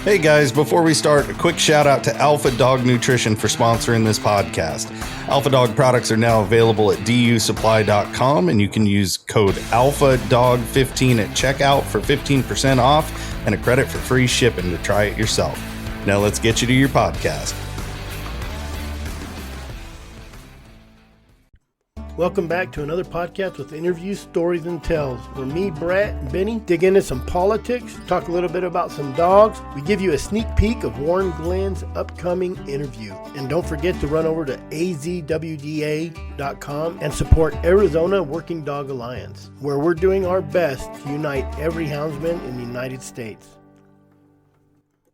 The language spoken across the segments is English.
Hey guys, before we start, a quick shout out to Alpha Dog Nutrition for sponsoring this podcast. Alpha Dog products are now available at dusupply.com, and you can use code ALPHADOG15 at checkout for 15% off and a credit for free shipping to try it yourself. Now let's get you to your podcast. Welcome back to another podcast with interviews, stories, and tells, where me, Brett, and Benny dig into some politics, talk a little bit about some dogs. We give you a sneak peek of Warren Glenn's upcoming interview. And don't forget to run over to azwda.com and support Arizona Working Dog Alliance, where we're doing our best to unite every houndsman in the United States.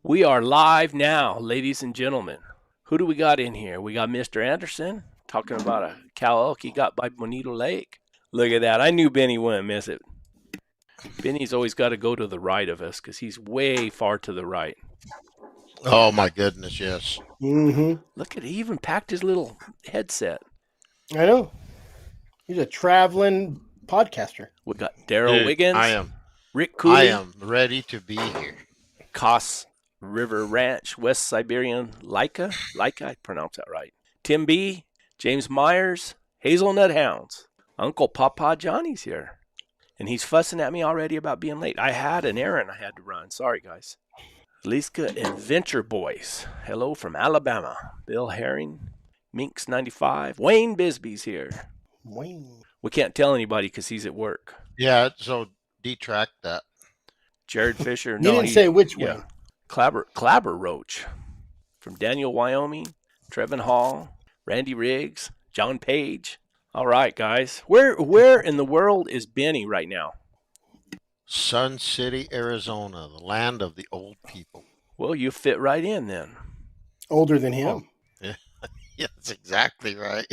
We are live now, ladies and gentlemen. Who do we got in here? We got Mr. Anderson. Talking about a cow elk he got by Bonito Lake. Look at that. I knew Benny wouldn't miss it. Benny's always got to go to the right of us because he's way far to the right. Oh, my goodness, yes. Mm-hmm. Look at it. He even packed his little headset. I know. He's a traveling podcaster. We got Daryl Wiggins. I am. Rick Cooley. I am ready to be here. Koss River Ranch, West Siberian Laika. Laika, I pronounced that right. Tim B., James Myers, Hazelnut Hounds. Uncle Papa Johnny's here. And he's fussing at me already about being late. I had an errand I had to run. Sorry, guys. Liska Adventure Boys. Hello from Alabama. Bill Herring, Minx 95. Wayne Bisbee's here. Wayne. We can't tell anybody because he's at work. Yeah, so detract that. Jared Fisher. You didn't say which one. Clabber Roach. From Daniel, Wyoming. Trevin Hall. Randy Riggs, John Page. All right, guys. Where in the world is Benny right now? Sun City, Arizona, the land of the old people. Well, you fit right in then. Older than him. Yeah, that's exactly right.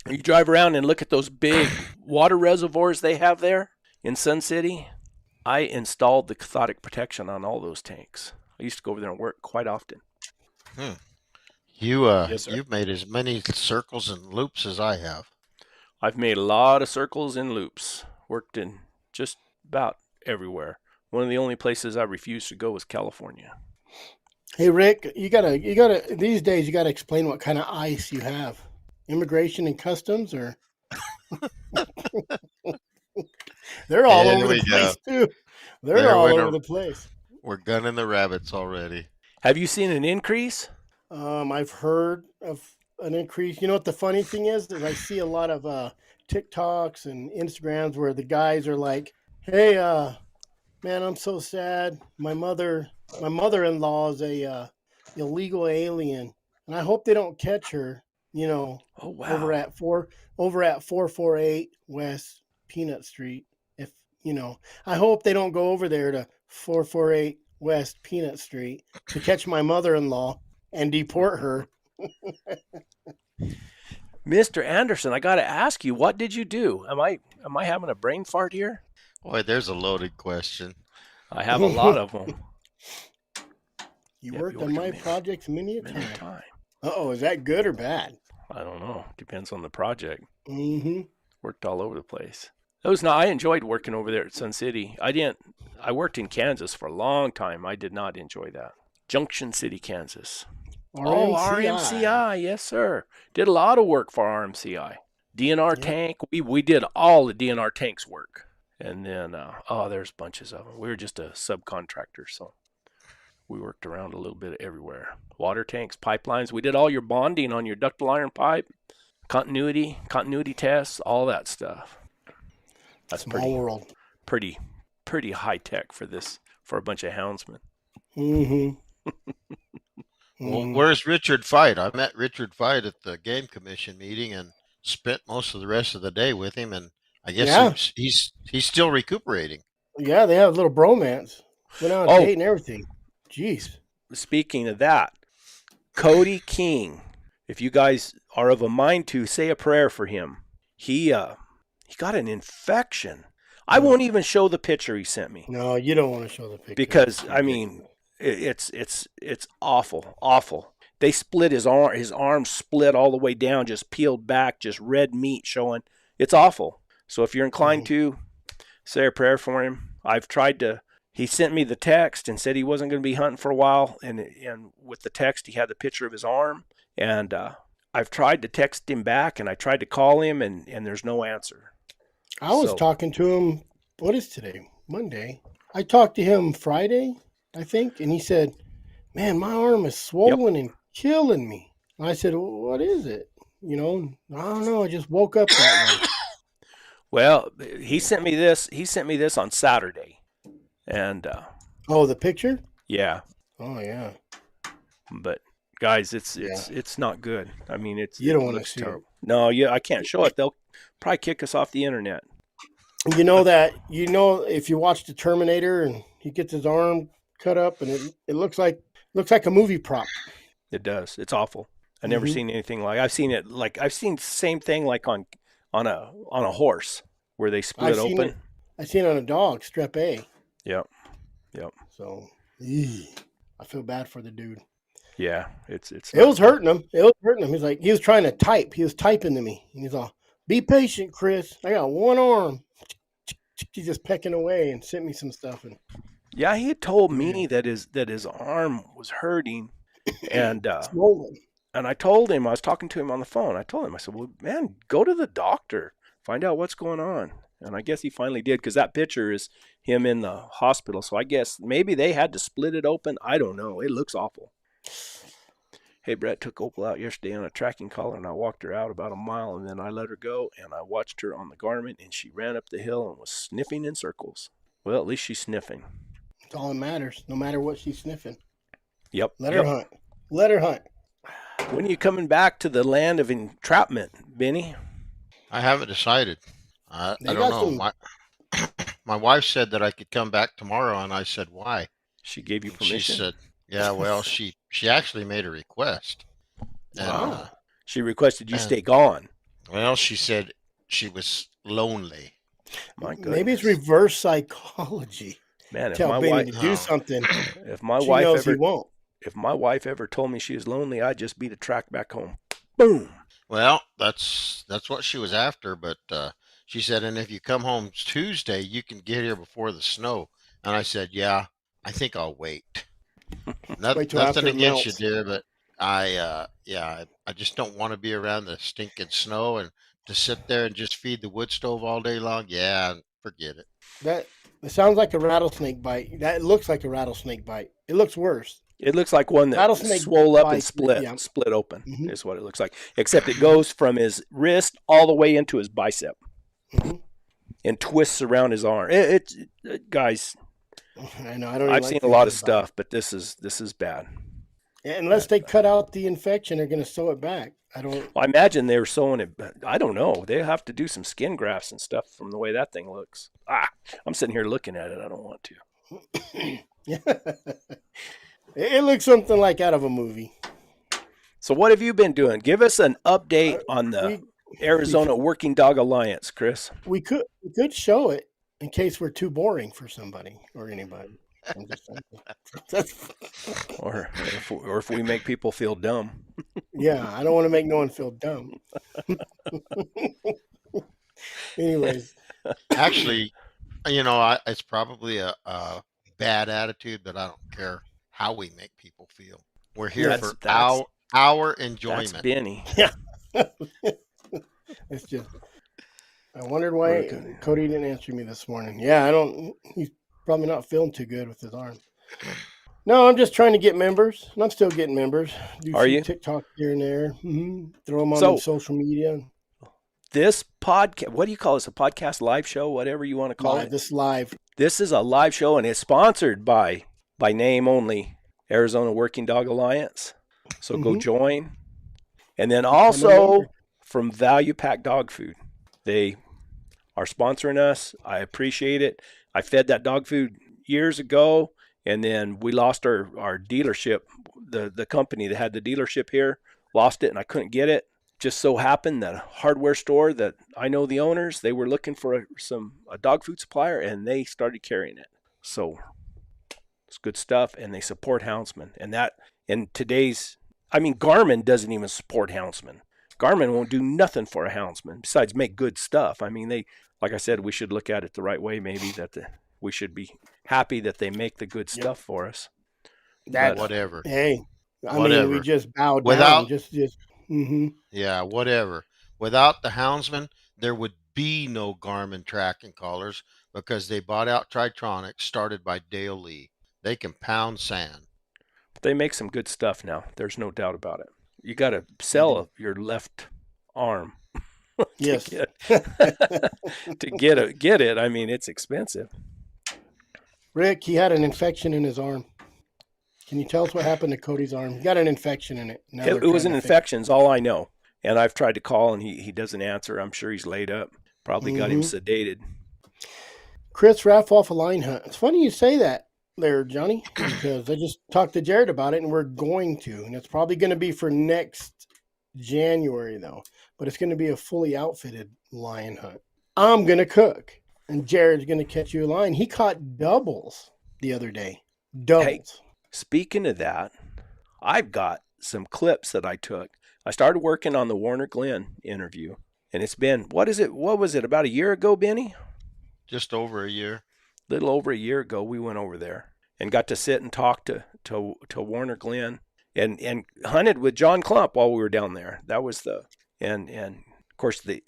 You drive around and look at those big water reservoirs they have there in Sun City. I installed the cathodic protection on all those tanks. I used to go over there and work quite often. Yes, you've made as many circles and loops as I have. I've made a lot of circles and loops. Worked in just about everywhere. One of the only places I refused to go was California. Hey Rick, you gotta these days you gotta explain what kind of ice you have. Immigration and customs, or they're all over the place too. They're all over the place. We're gunning the rabbits already. Have you seen an increase? I've heard of an increase. You know what the funny thing is I see a lot of TikToks and Instagrams where the guys are like, "Hey, man, I'm so sad. My mother-in-law is a illegal alien, and I hope they don't catch her. You know, oh, wow. over at 448 West Peanut Street. If you know, I hope they don't go over there to 448 West Peanut Street to catch my mother-in-law and deport her." Mr. Anderson, I got to ask you, what did you do? Am I having a brain fart here? Boy, there's a loaded question. I have a lot of them. You worked on my projects many a time. Uh-oh, is that good or bad? I don't know. Depends on the project. Mm-hmm. Worked all over the place. I enjoyed working over there at Sun City. I worked in Kansas for a long time. I did not enjoy that. Junction City, Kansas. RMCI. Yes, sir. Did a lot of work for RMCI. DNR tank. We did all the DNR tanks work. And then, there's bunches of them. We were just a subcontractor, so we worked around a little bit everywhere. Water tanks, pipelines. We did all your bonding on your ductile iron pipe, continuity tests, all that stuff. That's Small world. Pretty high tech for a bunch of houndsmen. Mm-hmm. Well, where's Richard Fight? I met Richard Fight at the Game Commission meeting and spent most of the rest of the day with him, and I guess he's still recuperating. Yeah, they have a little bromance. Went on a date and everything. Jeez. Speaking of that, Cody King, if you guys are of a mind to, say a prayer for him. He got an infection. I won't even show the picture he sent me. No, you don't want to show the picture. Because, I mean, it's awful. They split his arm split all the way down, just peeled back, just red meat showing. It's awful. So if you're inclined to, say a prayer for him. I've tried to he sent me the text and said he wasn't going to be hunting for a while. And with the text, he had the picture of his arm. And I've tried to text him back, and I tried to call him, and there's no answer. I was talking to him. What is today? Monday. I talked to him Friday, I think, and he said, "Man, my arm is swollen and killing me." And I said, "What is it?" I don't know. I just woke up that way. Well, he sent me this. He sent me this on Saturday, and the picture? Yeah. Oh yeah. But guys, it's not good. I mean, you don't want to see terrible. No, I can't show it. They'll probably kick us off the internet. You know that. If you watch the Terminator and he gets his arm cut up, and it looks like a movie prop. It does. It's awful. I've never seen anything like. I've seen the same thing like on a horse where they split open. I've seen it on a dog, strep A. Yep. So, I feel bad for the dude. Yeah, it was hurting him. It was hurting him. He's like, he was trying to type. He was typing to me, and he's all, "Be patient, Chris. I got one arm." He's just pecking away and sent me some stuff. And yeah, he had told me that his arm was hurting, and I told him, I was talking to him on the phone. I told him, I said, "Well, man, go to the doctor, find out what's going on." And I guess he finally did, because that picture is him in the hospital. So I guess maybe they had to split it open. I don't know. It looks awful. Hey, Brett took Opal out yesterday on a tracking collar, and I walked her out about a mile, and then I let her go, and I watched her on the Garmin, and she ran up the hill and was sniffing in circles. Well, at least she's sniffing. That's all that matters, no matter what she's sniffing. Yep. Let her hunt. Let her hunt. When are you coming back to the land of entrapment, Benny? I haven't decided. I don't know. My wife said that I could come back tomorrow, and I said, "Why?" She gave you permission? She said, "Yeah, well, she actually made a request." And, wow. She requested you stay gone. Well, she said she was lonely. My goodness. Maybe it's reverse psychology. Man, if tell my Benny wife to do something, if my she wife knows ever he won't. If my wife ever told me she was lonely, I'd just beat a track back home. Boom. Well, that's what she was after, but she said, "And if you come home Tuesday, you can get here before the snow." And I said, "Yeah, I think I'll wait." Nothing against you, dear, but I just don't want to be around the stinking snow and to sit there and just feed the wood stove all day long. Yeah, forget it. It sounds like a rattlesnake bite. That looks like a rattlesnake bite. It looks worse. It looks like one that swole up and split open. Is what it looks like. Except it goes from his wrist all the way into his bicep and twists around his arm. Guys, I know. I've seen a lot of stuff, but this is bad. Yeah, unless they cut out the infection, they're going to sew it back. Well, I imagine they were sewing it. I don't know. They have to do some skin grafts and stuff from the way that thing looks. I'm sitting here looking at it. I don't want to. It looks something like out of a movie. So what have you been doing? Give us an update on the Arizona Working Dog Alliance, Chris. We could show it in case we're too boring for somebody or anybody. I'm just or if we make people feel dumb. Yeah, I don't want to make no one feel dumb. Anyways. Actually, it's probably a bad attitude, but I don't care how we make people feel. We're here for our enjoyment. That's Benny. Yeah. It's just, I wondered why Cody didn't answer me this morning. Yeah, he's probably not feeling too good with his arm. No, I'm just trying to get members, and I'm still getting members. Are you? TikTok here and there. Throw them on social media. This podcast, what do you call this? A podcast live show, whatever you want to call it? This live. This is a live show, and it's sponsored by name only, Arizona Working Dog Alliance. So go join. And then also from Value Pack Dog Food. They are sponsoring us. I appreciate it. I fed that dog food years ago, and then we lost our dealership. The company that had the dealership here lost it, and I couldn't get it. Just so happened that a hardware store that I know the owners, they were looking for a dog food supplier, and they started carrying it. So it's good stuff, and they support houndsmen. And that in today's, Garmin doesn't even support houndsmen. Garmin won't do nothing for a houndsman besides make good stuff. Like I said, we should look at it the right way, maybe that We should be happy that they make the good stuff for us. That whatever. Hey, I Whatever. mean, we just bowed Without- down. Mm-hmm. Yeah, whatever. Without the Houndsman, there would be no Garmin tracking collars because they bought out Tritronics, started by Dale Lee. They can pound sand. But they make some good stuff now. There's no doubt about it. You got to sell your left arm. Yes. To get it. I mean, it's expensive. Rick, he had an infection in his arm. Can you tell us what happened to Cody's arm? He got an infection in it. Now It was an infection, is all I know. And I've tried to call, and he doesn't answer. I'm sure he's laid up. Probably got him sedated. Chris Raff off a line hunt. It's funny you say that there, Johnny, because I just talked to Jared about it, and we're going to. And it's probably going to be for next January, though. But it's going to be a fully outfitted lion hunt. I'm going to cook, and Jared's going to catch you a line. He caught doubles the other day. Doubles. Hey, speaking of that, I've got some clips that I took. I started working on the Warner Glenn interview, and it's been, what was it, about a year ago, Benny? Just over a year. Little over a year ago, we went over there and got to sit and talk to Warner Glenn and hunted with John Klump while we were down there. That was and of course the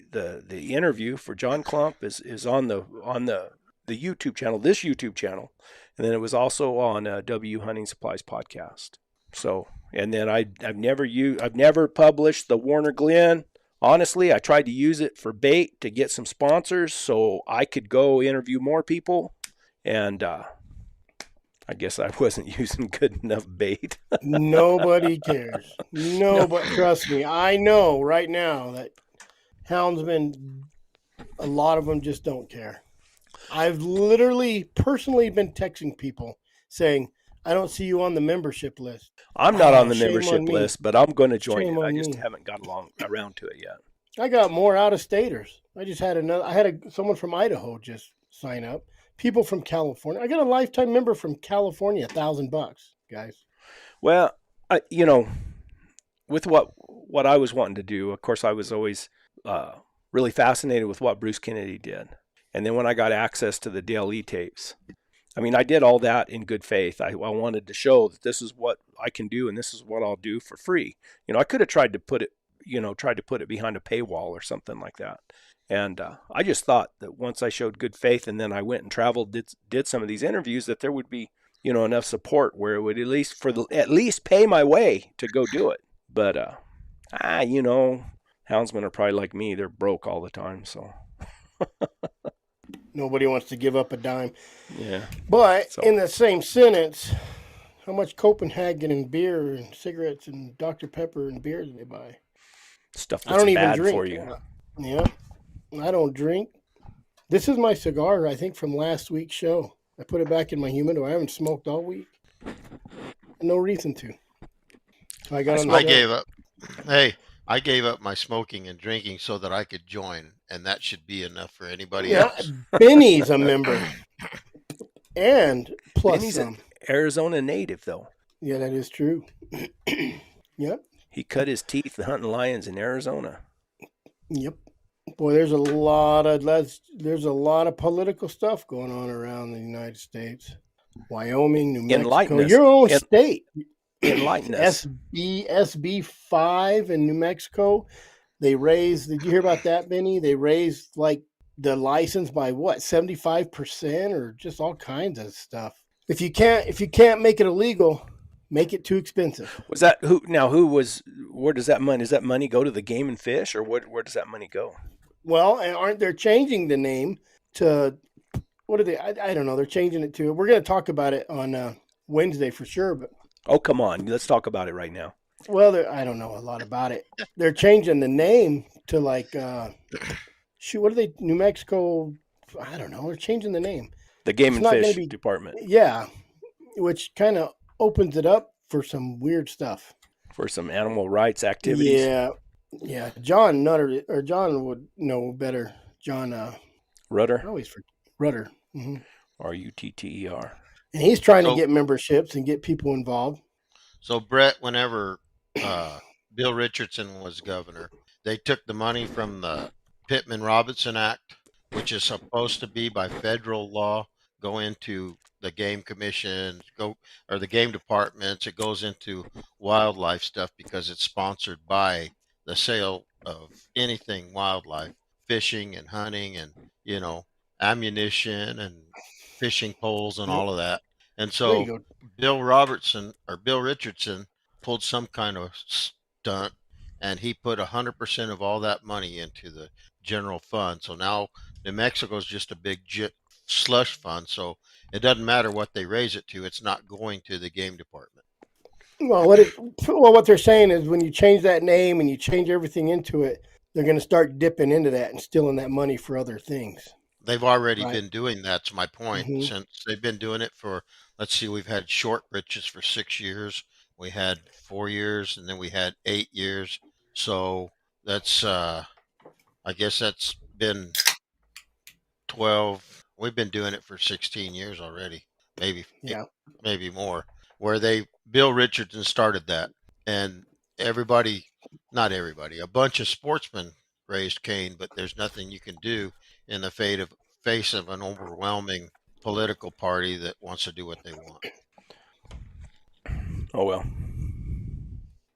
interview for John Klump is on the YouTube channel, this YouTube channel, and then it was also on W Hunting Supplies podcast. So, and then I've never published the Warner Glenn. Honestly, I tried to use it for bait to get some sponsors so I could go interview more people, and I guess I wasn't using good enough bait. Nobody cares. But trust me, I know right now that houndsmen, a lot of them just don't care. I've literally personally been texting people saying, I don't see you on the membership list. I'm not on the membership on me. list, but I'm going to join Shame it. I on just me. haven't got around to it yet. I got more out-of-staters. I just had someone from Idaho just sign up. People from California. I got a lifetime member from California, $1,000, guys. Well, with what I was wanting to do, of course, I was always really fascinated with what Bruce Kennedy did. And then when I got access to the Dale Lee tapes, I mean, I did all that in good faith. I wanted to show that this is what I can do and this is what I'll do for free. You know, I could have tried to put it behind a paywall or something like that. And I just thought that once I showed good faith and then I went and traveled, did some of these interviews, that there would be, enough support where it would at least pay my way to go do it. But, houndsmen are probably like me. They're broke all the time. So nobody wants to give up a dime. Yeah. But in the same sentence, how much Copenhagen and beer and cigarettes and Dr. Pepper and beer do they buy? Stuff I that's don't even bad drink. for you. Yeah. I don't drink. This is my cigar, I think, from last week's show. I put it back in my humidor. I haven't smoked all week. No reason to. So I gave up. Hey, I gave up my smoking and drinking so that I could join, and that should be enough for anybody else. Benny's a member. And plus Benny's some. an Arizona native, though. Yeah, that is true. Yep. He cut his teeth hunting lions in Arizona. Yep. Boy, there's a lot of political stuff going on around the United States. Wyoming, New Mexico, your own state. Enlighten us. SB 5 in New Mexico. They raised, did you hear about that, Benny? They raised like the license by what, 75% or just all kinds of stuff. If you can't make it illegal, make it too expensive. Was that where does that money go to the Game and Fish, or where does that money go? Well, and aren't they changing the name to, what are they? I don't know. They're changing it to, we're going to talk about it on Wednesday for sure. But oh, come on. Let's talk about it right now. Well, I don't know a lot about it. They're changing the name to like, what are they? New Mexico. I don't know. They're changing the name. The Game and Fish Department. Yeah. Which kind of opens it up for some weird stuff. For some animal rights activities. Yeah. Yeah. John would know better. John Rutter. I always forget. Rutter. Mm-hmm. Rutter. And he's trying to get memberships and get people involved. So Brett, whenever Bill Richardson was governor, they took the money from the Pittman-Robertson Act, which is supposed to be by federal law go into the game commission, or the game departments. It goes into wildlife stuff because it's sponsored by the sale of anything wildlife, fishing and hunting, and ammunition and fishing poles and Yep. all of that. And There you so go. Bill Richardson pulled some kind of stunt, and he put 100% of all that money into the general fund. So now New Mexico is just a big slush fund. So it doesn't matter what they raise it to; it's not going to the game department. Well, what they're saying is when you change that name and you change everything into it, they're going to start dipping into that and stealing that money for other things. They've already Right. been doing that's my point. Mhm. Since they've been doing it for, let's see, we've had short britches for 6 years, we had 4 years, and then we had 8 years. So that's I guess that's been 12. We've been doing it for 16 years already, maybe Yeah. maybe more. Where Bill Richardson started that, and everybody, not everybody, a bunch of sportsmen raised Cain, but there's nothing you can do in the face of an overwhelming political party that wants to do what they want. Oh well,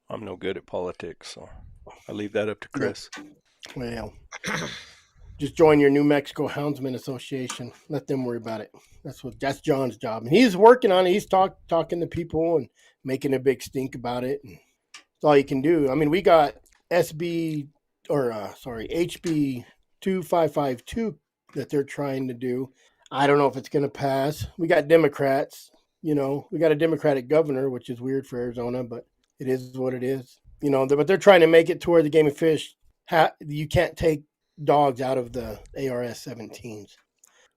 I'm no good at politics, so I leave that up to Chris. Well, just join your New Mexico Houndsman Association. Let them worry about it. That's John's job, and he's working on it. He's talking to people and making a big stink about it. And that's all you can do. I mean, we got HB 2552 that they're trying to do. I don't know if it's going to pass. We got Democrats. We got a Democratic governor, which is weird for Arizona, but it is what it is. But they're trying to make it to where the Game and Fish, you can't take dogs out of the ARS 17s.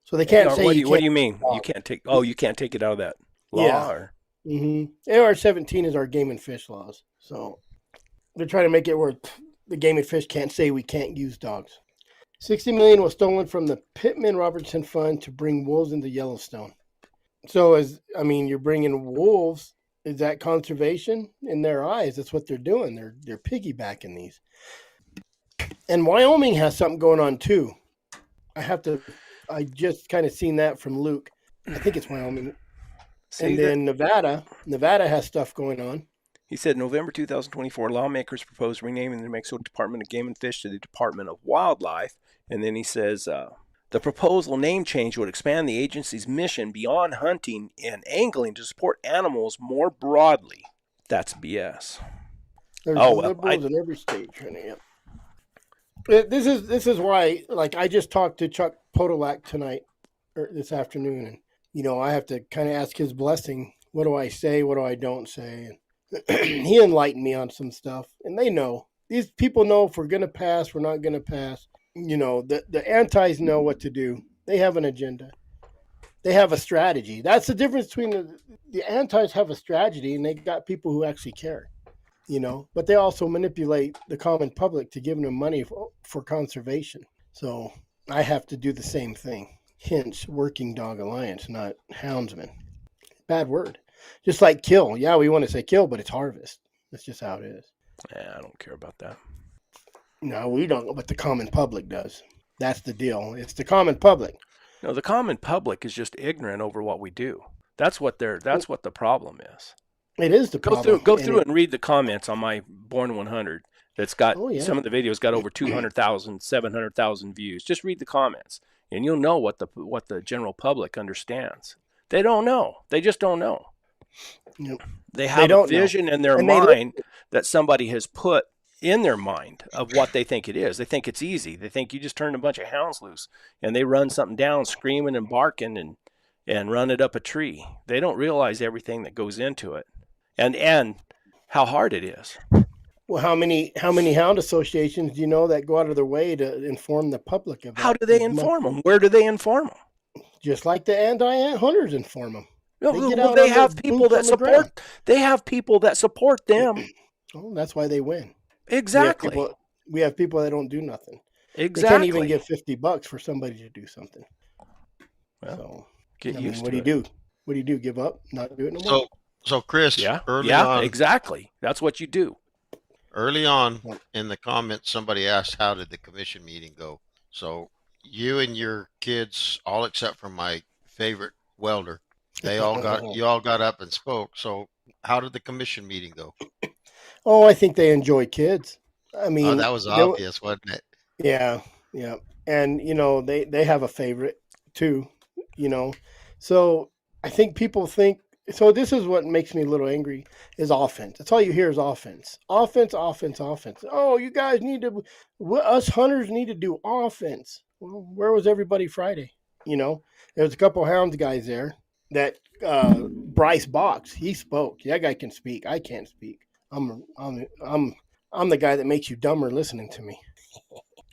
So they can't say what do you mean? You can't take it out of that law? Yeah. Or? AR 17 is our Game and Fish laws. So they're trying to make it where the Game and Fish can't say we can't use dogs. $60 million was stolen from the Pittman Robertson Fund to bring wolves into Yellowstone. So you're bringing wolves. Is that conservation in their eyes? That's what they're doing. They're piggybacking these. And Wyoming has something going on too. I just kind of seen that from Luke. I think it's Wyoming. Then Nevada has stuff going on. He said November 2024, lawmakers proposed renaming the New Mexico Department of Game and Fish to the Department of Wildlife. And then he says the proposal name change would expand the agency's mission beyond hunting and angling to support animals more broadly. That's BS. There's liberals in every state trying to. This is why, like, I just talked to Chuck Podolak tonight or this afternoon, and I have to kind of ask his blessing. What do I say? What do I don't say? And he enlightened me on some stuff, and they know. These people know if we're going to pass, we're not going to pass. The antis know what to do. They have an agenda. They have a strategy. That's the difference between the antis have a strategy, and they got people who actually care. But they also manipulate the common public to give them money for conservation. So I have to do the same thing. Hence, Working Dog Alliance, not houndsman. Bad word. Just like kill. Yeah, we want to say kill, but it's harvest. That's just how it is. Yeah, I don't care about that. No, we don't, but the common public does. That's the deal. It's the common public. No, the common public is just ignorant over what we do. That's what the problem is. It is the problem. Go through and read the comments on my Born 100. That's got some of the videos got over 200,000, 700,000 views. Just read the comments, and you'll know what the general public understands. They don't know. They just don't know. Yep. They have a vision in their mind that somebody has put in their mind of what they think it is. They think it's easy. They think you just turn a bunch of hounds loose and they run something down, screaming and barking and run it up a tree. They don't realize everything that goes into it. And how hard it is. Well, how many hound associations do you know that go out of their way to inform the public about? How do they inform them? Where do they inform them? Just like the anti-ant hunters inform them. They have people that support. They have people that support them. Oh, that's why they win. Exactly. We have people that don't do nothing. Exactly. They can't even give $50 for somebody to do something. Well, so get used to it. What do you do? What do you do? Give up? Not do it no more? So Chris, early on, exactly. That's what you do. Early on in the comments, somebody asked, how did the commission meeting go? So you and your kids, all except for my favorite welder. You all got up and spoke. So how did the commission meeting go? Oh, I think they enjoy kids. I mean, that was obvious, wasn't it? Yeah. And, they have a favorite too, So I think people think, so this is what makes me a little angry, is offense. That's all you hear is offense. Offense. Oh, you guys us hunters need to do offense. Well, where was everybody Friday? There was a couple hounds guys there that Bryce Box, he spoke. That guy can speak. I can't speak. I'm the guy that makes you dumber listening to me.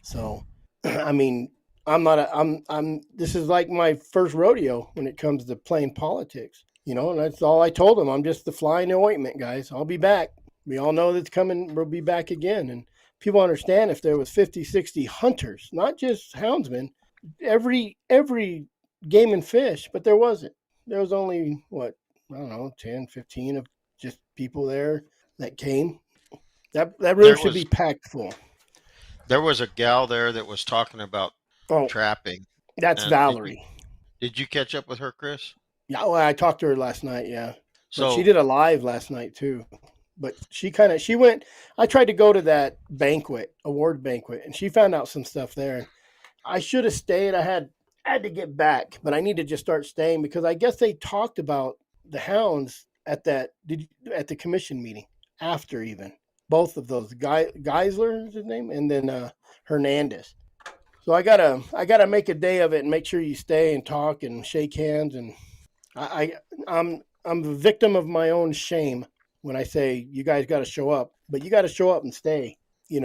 So, I mean, this is like my first rodeo when it comes to playing politics, and that's all I told them. I'm just the fly in the ointment, guys. I'll be back. We all know that's coming. We'll be back again. And people understand if there was 50, 60 hunters, not just houndsmen, every game and fish, but there wasn't. There was only, 10, 15 of just people there that came. That really should be packed full. There was a gal there that was talking about trapping. That's Valerie. Did you catch up with her, Chris? Yeah, well, I talked to her last night, yeah. So she did a live last night too. But she went, I tried to go to that award banquet, and she found out some stuff there. I should have stayed. I had to get back, but I need to just start staying because I guess they talked about the hounds at the commission meeting after even. Both of those, Geisler is his name, and then Hernandez. So I gotta make a day of it and make sure you stay and talk and shake hands. And I'm a victim of my own shame when I say you guys got to show up, but you got to show up and stay.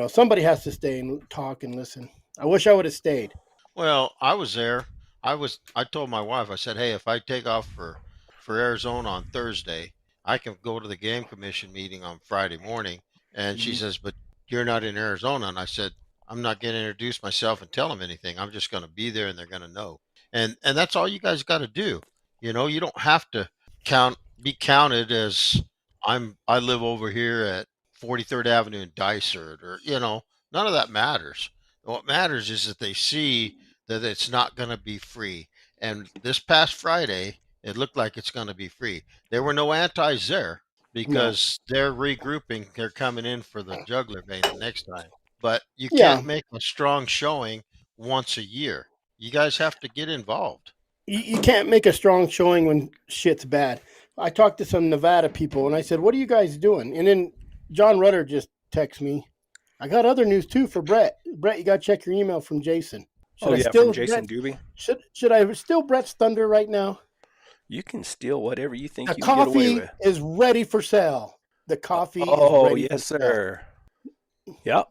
Somebody has to stay and talk and listen. I wish I would have stayed. Well, I was there. I told my wife, I said, hey, if I take off for Arizona on Thursday, I can go to the game commission meeting on Friday morning. And she says, but you're not in Arizona. And I said, I'm not going to introduce myself and tell them anything. I'm just going to be there and they're going to know. And that's all you guys got to do. You don't have to be counted as I live over here at 43rd Avenue in Dysart or, none of that matters. What matters is that they see that it's not going to be free. And this past Friday, it looked like it's going to be free. There were no antis there. Because they're regrouping, they're coming in for the jugular vein the next time. But you can't make a strong showing once a year. You guys have to get involved. You can't make a strong showing when shit's bad. I talked to some Nevada people, and I said, what are you guys doing? And then John Rutter just texted me. I got other news, too, for Brett. Brett, you got to check your email from Jason. From Jason Doobie? Should I steal Brett's thunder right now? You can steal whatever you think you can get away with. The coffee is ready for sale. The coffee is ready yes, sir. Yep.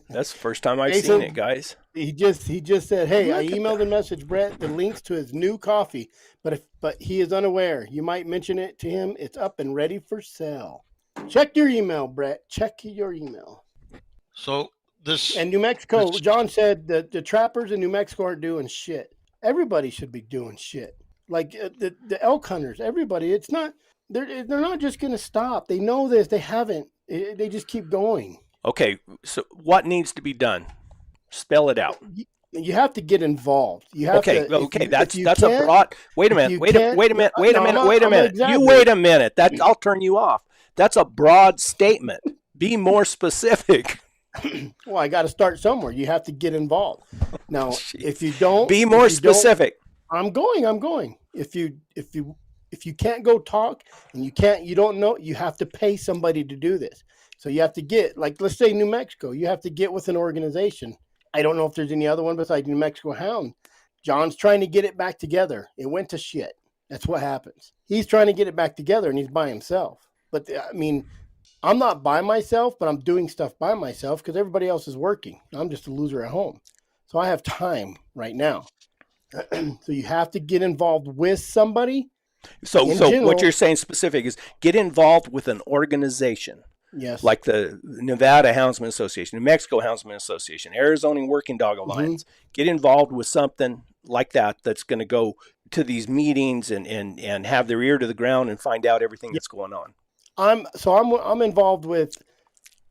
That's the first time I've seen it, guys. He just said, hey, I emailed a message, Brett, the links to his new coffee, but he is unaware. You might mention it to him. It's up and ready for sale. Check your email, Brett. Check your email. So And New Mexico, John said that the trappers in New Mexico aren't doing shit. Everybody should be doing shit. Like the elk hunters, everybody. It's not. They're not just going to stop. They know this. They haven't. They just keep going. Okay, so what needs to be done? Spell it out. You have to get involved. You have to. Okay. That's a broad. Wait a minute. Wait a minute. You wait a minute. I'll turn you off. That's a broad statement. Be more specific. Well, I got to start somewhere. You have to get involved. Now, if you don't, be more specific. I'm going. If you can't go talk and you don't know, you have to pay somebody to do this. So you have to get, like, let's say New Mexico, you have to get with an organization. I don't know if there's any other one besides New Mexico Hound. John's trying to get it back together. It went to shit. That's what happens. He's trying to get it back together and he's by himself. But I mean, I'm not by myself, but I'm doing stuff by myself because everybody else is working. I'm just a loser at home. So I have time right now. So you have to get involved with somebody. So what you're saying specific is get involved with an organization. Yes. Like the Nevada Houndsman Association, New Mexico Houndsman Association, Arizona Working Dog Alliance. Mm-hmm. Get involved with something like that's going to go to these meetings and have their ear to the ground and find out everything that's going on. I'm involved with,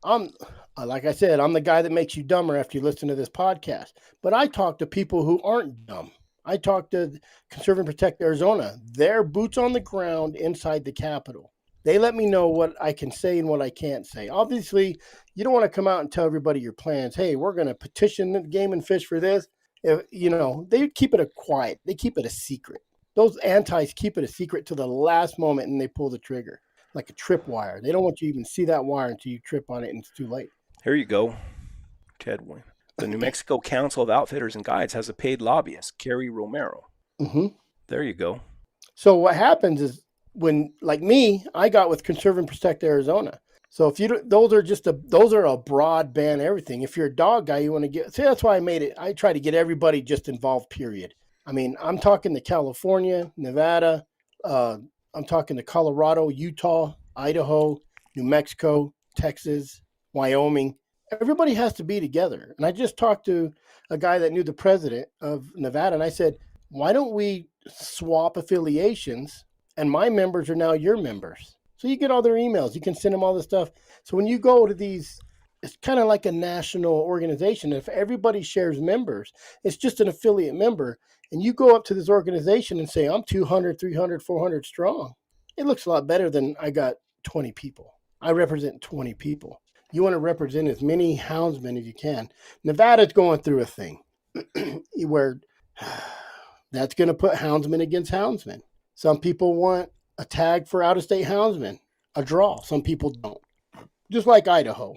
like I said, I'm the guy that makes you dumber after you listen to this podcast. But I talk to people who aren't dumb. I talked to Conserve and Protect Arizona. They're boots on the ground inside the Capitol. They let me know what I can say and what I can't say. Obviously, you don't want to come out and tell everybody your plans. Hey, we're going to petition the Game and Fish for this. They keep it quiet. They keep it a secret. Those antis keep it a secret to the last moment and they pull the trigger like a tripwire. They don't want you to even see that wire until you trip on it and it's too late. Here you go, Ted. The New Mexico Council of Outfitters and Guides has a paid lobbyist, Kerry Romero. Mm-hmm. There you go. So what happens is when, like me, I got with Conserve and Protect Arizona. So if you those are a broad ban everything. If you're a dog guy, you want to get. See, that's why I made it. I try to get everybody just involved. Period. I mean, I'm talking to California, Nevada. I'm talking to Colorado, Utah, Idaho, New Mexico, Texas, Wyoming. Everybody has to be together. And I just talked to a guy that knew the president of Nevada, and I said, why don't we swap affiliations? And my members are now your members. So you get all their emails. You can send them all this stuff. So when you go to these, it's kind of like a national organization. If everybody shares members, it's just an affiliate member. And you go up to this organization and say, I'm 200, 300, 400 strong. It looks a lot better than I got 20 people. I represent 20 people. You want to represent as many houndsmen as you can. Nevada's going through a thing where that's going to put houndsmen against houndsmen. Some people want a tag for out-of-state houndsmen, a draw. Some people don't. Just like Idaho.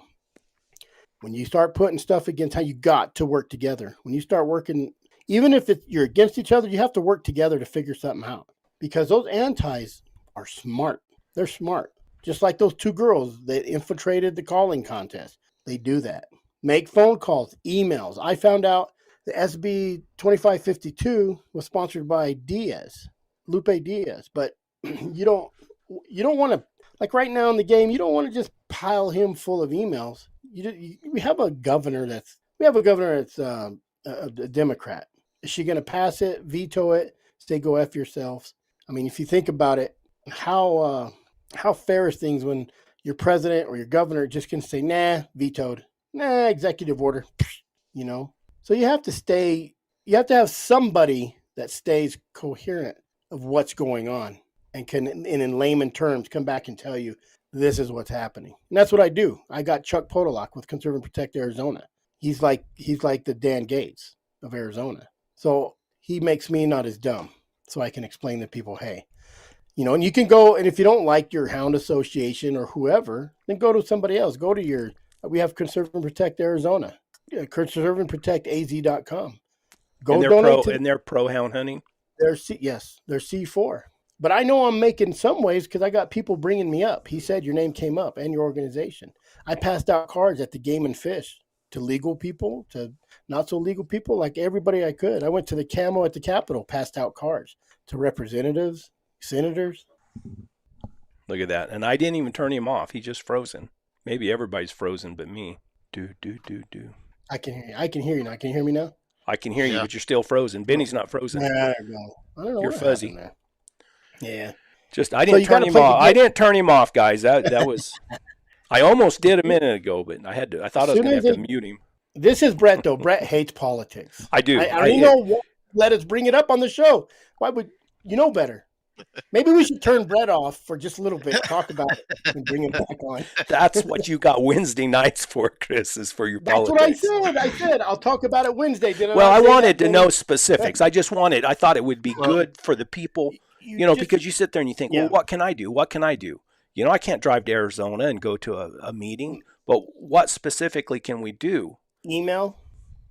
When you start putting stuff against how you got to work together, when you start working, even if you're against each other, you have to work together to figure something out. Because those antis are smart. They're smart. Just like those two girls that infiltrated the calling contest. They do that. Make phone calls, emails. I found out the SB 2552 was sponsored by Lupe Diaz. But you don't want to, like right now in the game, you don't want to just pile him full of emails. We have a governor that's a Democrat. Is she going to pass it, veto it, say go F yourselves? I mean, if you think about it, how fair is things when your president or your governor just can say, nah, vetoed, nah, executive order, So you have to have somebody that stays coherent of what's going on and can, in layman terms, come back and tell you this is what's happening. And that's what I do. I got Chuck Podolak with Conserve and Protect Arizona. He's like the Dan Gates of Arizona. So he makes me not as dumb. So I can explain to people, hey, and you can go, and if you don't like your hound association or whoever, then go to somebody else. Go to we have Conserve and Protect Arizona, conserveandprotectaz.com. Go donate and they're pro hound hunting? They're C4. But I know I'm making some waves because I got people bringing me up. He said your name came up and your organization. I passed out cards at the Game and Fish to legal people, to not so legal people, like everybody I could. I went to the Camo at the Capitol, passed out cards to representatives, senators. Look at that. And I didn't even turn him off. He's just frozen. Maybe everybody's frozen but me. Do. I can hear you. I can hear you now. Can you hear me now? I can hear you, but you're still frozen. Benny's not frozen. There you go. I don't know. You're fuzzy. Yeah. I didn't turn him off. I didn't turn him off, guys. That was I almost did a minute ago, but I thought I was going to have to mute him. This is Brett, though. Brett hates politics. I do. I don't know. Let us bring it up on the show. Why would you know better? Maybe we should turn Brett off for just a little bit, talk about it, and bring him back on. That's what you got Wednesday nights for, Chris, is for your politics. That's what I said. I'll talk about it Wednesday. I wanted to know specifics. I thought it would be good for the people, because you sit there and you think, well, what can I do? What can I do? I can't drive to Arizona and go to a meeting, but what specifically can we do? Email,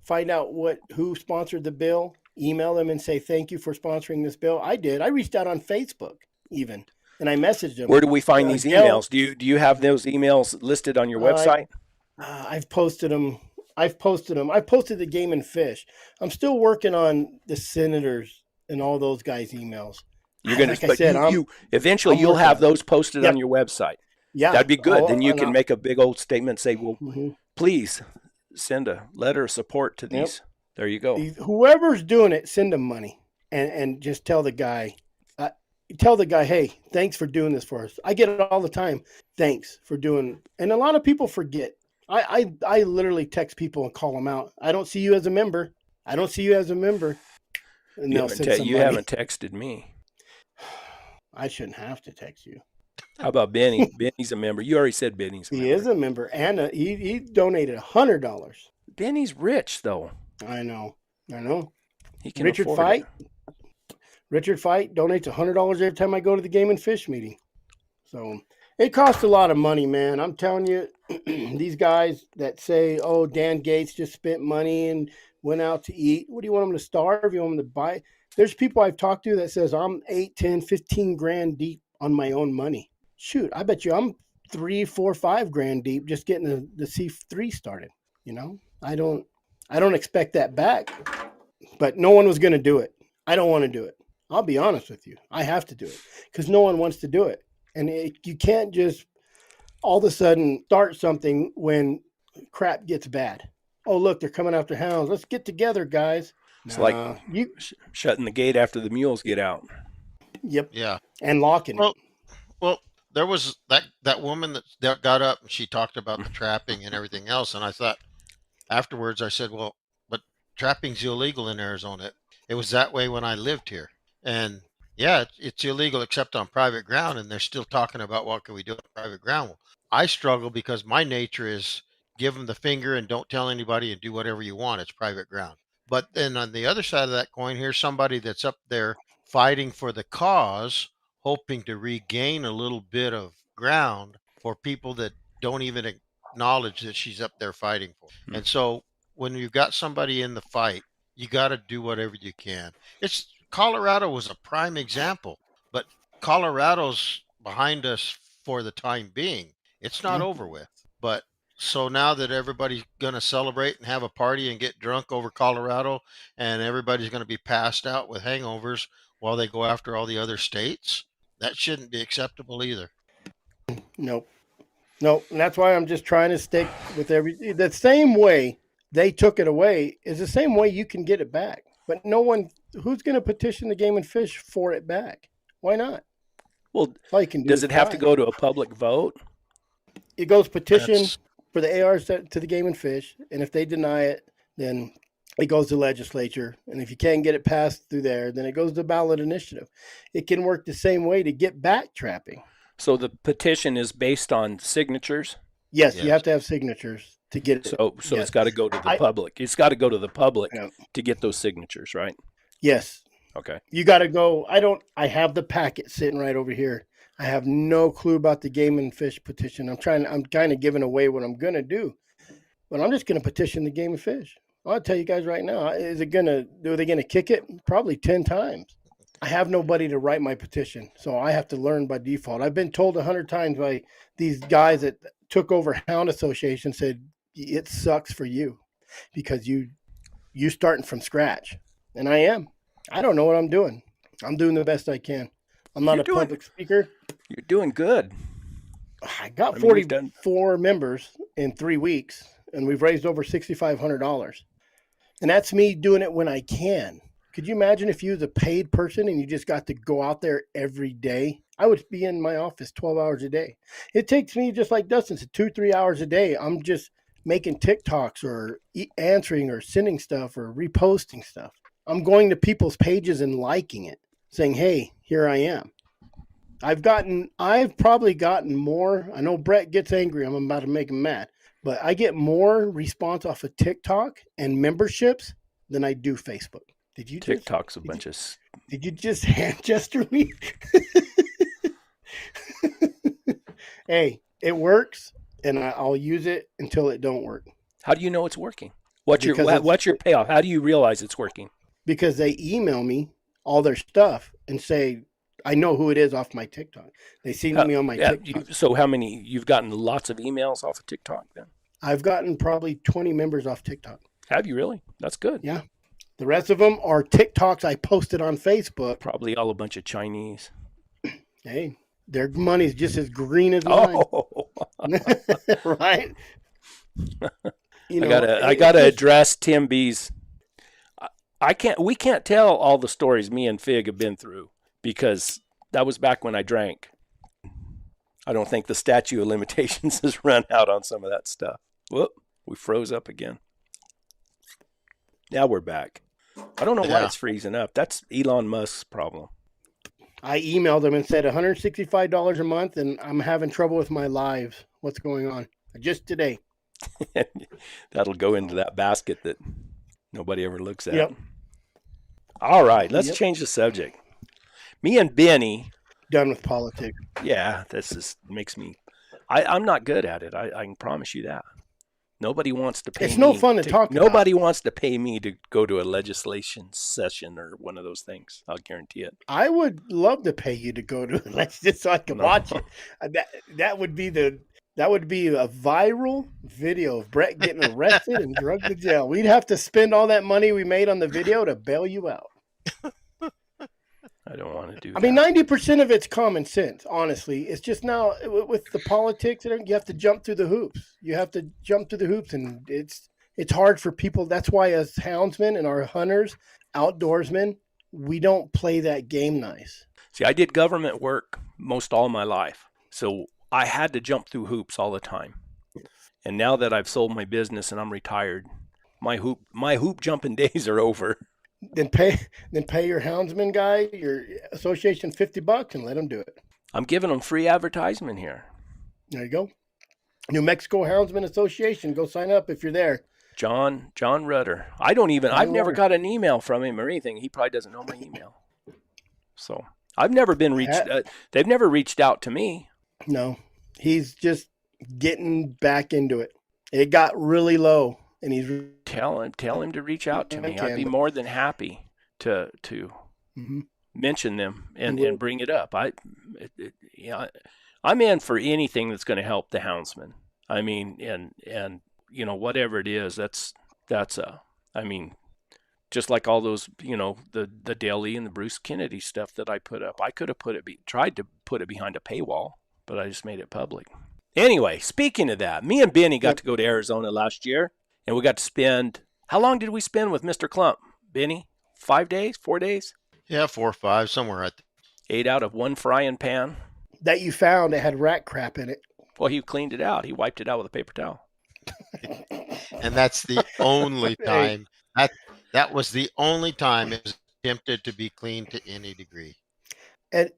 find out who sponsored the bill. Email them and say, thank you for sponsoring this bill. I did. I reached out on Facebook even, and I messaged them. Where do we find these emails? Do you have those emails listed on your website? I've posted them. I posted the Game and Fish. I'm still working on the senators and all those guys' emails. You're going to, eventually you'll have those posted on your website. Yeah. That'd be good. Then you can make a big old statement, say, well, please send a letter of support to these. Yep. There you go. Whoever's doing it, send them money and just tell the guy, hey, thanks for doing this for us. I get it all the time. Thanks for doing. And a lot of people forget. I literally text people and call them out. I don't see you as a member. And You they'll haven't, send some you money. haven't texted me. I shouldn't have to text you. How about Benny? Benny's a member. You already said Benny's a He member. is a member, and he donated $100. Benny's rich, though. I know. He can Richard afford Fight. it. Richard Fight donates $100 every time I go to the Game and Fish meeting. So it costs a lot of money, man. I'm telling you, these guys that say, "Oh, Dan Gates just spent money and went out to eat." What do you want them to starve? You want them to buy? There's people I've talked to that says I'm 8, 10, 15 grand deep on my own money. Shoot, I bet you I'm 3, 4, 5 grand deep just getting the C3 started. You know, I don't expect that back, but no one was going to do it. I don't want to do it. I'll be honest with you. I have to do it because no one wants to do it. And you can't just all of a sudden start something when crap gets bad. Oh, look, they're coming after hounds. Let's get together, guys. It's like shutting the gate after the mules get out. Yep. Yeah. And locking it. Well, there was that woman that got up and she talked about the trapping and everything else. And I thought afterwards, I said, well, but trapping's illegal in Arizona. It was that way when I lived here. And yeah, it's illegal except on private ground. And they're still talking about what can we do on private ground. Well, I struggle because my nature is give them the finger and don't tell anybody and do whatever you want. It's private ground. But then on the other side of that coin, here's somebody that's up there fighting for the cause, hoping to regain a little bit of ground for people that don't even acknowledge that she's up there fighting for. And so when you've got somebody in the fight, you got to do whatever you can. Colorado was a prime example, but Colorado's behind us for the time being. It's not over with. But so now that everybody's going to celebrate and have a party and get drunk over Colorado, and everybody's going to be passed out with hangovers while they go after all the other states, that shouldn't be acceptable either. Nope. And that's why I'm just trying to stick with the same way they took it away is the same way you can get it back. But no one, who's going to petition the Game and Fish for it back? Why not? Well, does it have to go to a public vote? It goes petition for the ARs to the Game and Fish, and if they deny it, then it goes to legislature. And if you can't get it passed through there, then it goes to ballot initiative. It can work the same way to get back trapping. So the petition is based on signatures? Yes. You have to have signatures to get it. So it's got to go to the public. It's got to go to the public to get those signatures, right? Yes. Okay. You got to go. I have the packet sitting right over here. I have no clue about the Game and Fish petition. I'm kind of giving away what I'm going to do, but I'm just going to petition the Game and Fish. I'll tell you guys right now, are they going to kick it? Probably 10 times. I have nobody to write my petition, so I have to learn by default. I've been told 100 times by these guys that took over Hound Association, said, it sucks for you because you starting from scratch. And I am. I don't know what I'm doing. I'm doing the best I can. I'm not public speaker. You're doing good. I got 44 members in 3 weeks, and we've raised over $6,500. And that's me doing it when I can. Could you imagine if you was a paid person and you just got to go out there every day? I would be in my office 12 hours a day. It takes me, just like Dustin said, 2-3 hours a day. I'm just making TikToks or answering or sending stuff or reposting stuff. I'm going to people's pages and liking it, saying, hey, here I am. I've probably gotten more. I know Brett gets angry. I'm about to make him mad. But I get more response off of TikTok and memberships than I do Facebook. TikTok's a bunch of... Did you just hand gesture me? Hey, it works, and I'll use it until it don't work. How do you know it's working? What's your payoff? How do you realize it's working? Because they email me all their stuff and say, I know who it is off my TikTok. They see me on my TikTok. So how many? You've gotten lots of emails off of TikTok then? I've gotten probably 20 members off TikTok. Have you really? That's good. Yeah. The rest of them are TikToks I posted on Facebook. Probably all a bunch of Chinese. Hey, their money's just as green as mine. Oh. Right? I gotta address Tim B's. We can't tell all the stories me and Fig have been through because that was back when I drank. I don't think the statute of limitations has run out on some of that stuff. Whoop, we froze up again. Now we're back. I don't know why Yeah. it's freezing up. That's Elon Musk's problem. I emailed them and said $165 a month, and I'm having trouble with my lives. What's going on? Just today. That'll go into that basket that nobody ever looks at. Yep. All right, let's Yep. change the subject. Me and Benny, Done with politics. yeah, this is makes me. I'm not good at it. I can promise you that. Nobody wants to pay. It's no me fun to talk about. Nobody wants to pay me to go to a legislation session or one of those things. I'll guarantee it. I would love to pay you to go to let's just so I can No. watch it. That would be a viral video of Brett getting arrested and drugged to jail. We'd have to spend all that money we made on the video to bail you out. I don't want to do. I mean, 90% of it's common sense. Honestly, it's just now with the politics, you have to jump through the hoops. You have to jump through the hoops, and it's hard for people. That's why, as houndsmen and our hunters, outdoorsmen, we don't play that game nice. See, I did government work most all my life, so I had to jump through hoops all the time. And now that I've sold my business and I'm retired, my hoop jumping days are over. Then pay your houndsman guy, your association, $50 and let him do it. I'm giving them free advertisement here. There you go. New Mexico Houndsman Association. Go sign up if you're there. John Rudder. I've never got an email from him or anything. He probably doesn't know my email. So I've never been reached. They've never reached out to me. No, he's just getting back into it. It got really low, and he's Tell him to reach out to me. I'd be Okay. more than happy to Mhm. mention them and will. bring it up. I'm in for anything that's going to help the houndsman. I mean, and whatever it is, that's I mean, just like all those, the Dale Lee and the Bruce Kennedy stuff that I put up. I could have tried to put it behind a paywall, but I just made it public. Anyway, speaking of that, me and Benny got to go to Arizona last year, and we got to spend. How long did we spend with Mr. Clump, Benny? 5 days? 4 days? Yeah, 4 or 5, somewhere at 8 out of 1 frying pan. that you found that had rat crap in it. Well, he cleaned it out. He wiped it out with a paper towel. and that's the only time that was the only time it was attempted to be clean to any degree. And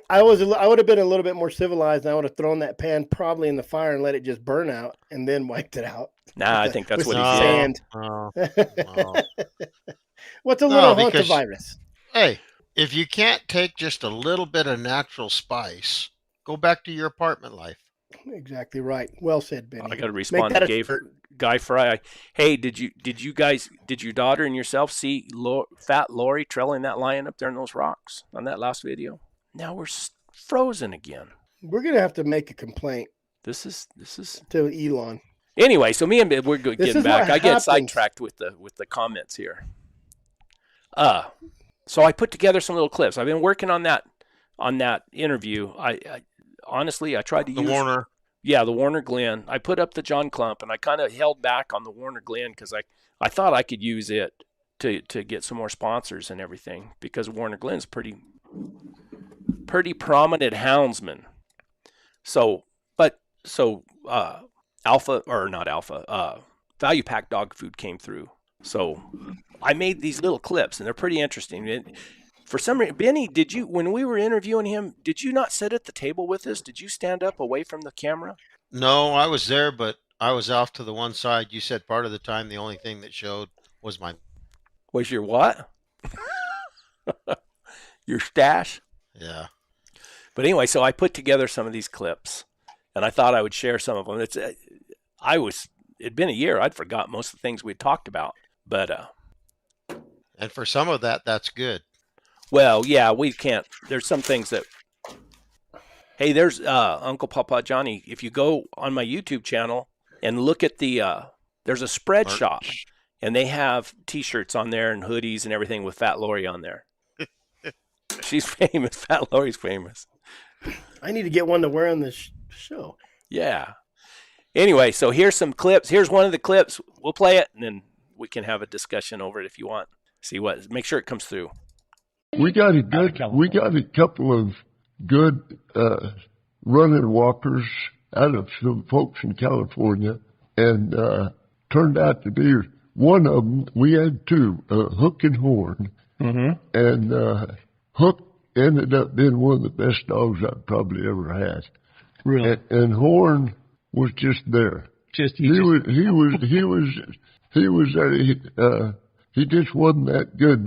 I would have been a little bit more civilized, and I would have thrown that pan probably in the fire and let it just burn out, and then wiped it out. Nah, I think that's With what some he did. sand. No. What's a little because- hantavirus? Hey, if you can't take just a little bit of natural spice, go back to your apartment life. Exactly right. Well said, Benny. I got to respond that to a shirt. Guy Fry. Hey, did your daughter and yourself see Fat Lori trailing that lion up there in those rocks on that last video? Now we're frozen again. We're gonna have to make a complaint This is. to Elon. Anyway, so me and we're getting is back. what I get happens. sidetracked with the comments here. So I put together some little clips. I've been working on that interview. I honestly tried to The use Warner. Yeah, the Warner Glenn. I put up the John Clump, and I kind of held back on the Warner Glenn because I thought I could use it to get some more sponsors and everything, because Warner Glenn's pretty prominent houndsman. Value Pack Dog Food came through. So I made these little clips, and they're pretty interesting. For some reason, Benny, when we were interviewing him, did you not sit at the table with us? Did you stand up away from the camera? No, I was there, but I was off to the one side. You said part of the time the only thing that showed was my. Was your what? Your stash? Yeah. But anyway, so I put together some of these clips, and I thought I would share some of them. It'd been a year. I'd forgot most of the things we'd talked about. But And for some of that, that's good. well, yeah, we can't. There's some things that. Hey, there's Uncle Papa Johnny. If you go on my YouTube channel and look at there's a spread Merch. shop, and they have T-shirts on there and hoodies and everything with Fat Lori on there. She's famous. Fat Lori's famous. I need to get one to wear on this show. Yeah. Anyway, so here's some clips. Here's one of the clips. We'll play it, and then we can have a discussion over it if you want. Make sure it comes through. We got a couple of good running walkers out of some folks in California, and turned out to be one of them, we had two, Hook and Horn. And Hook ended up being one of the best dogs I've probably ever had. Really? And Horn was just there. He just wasn't that good,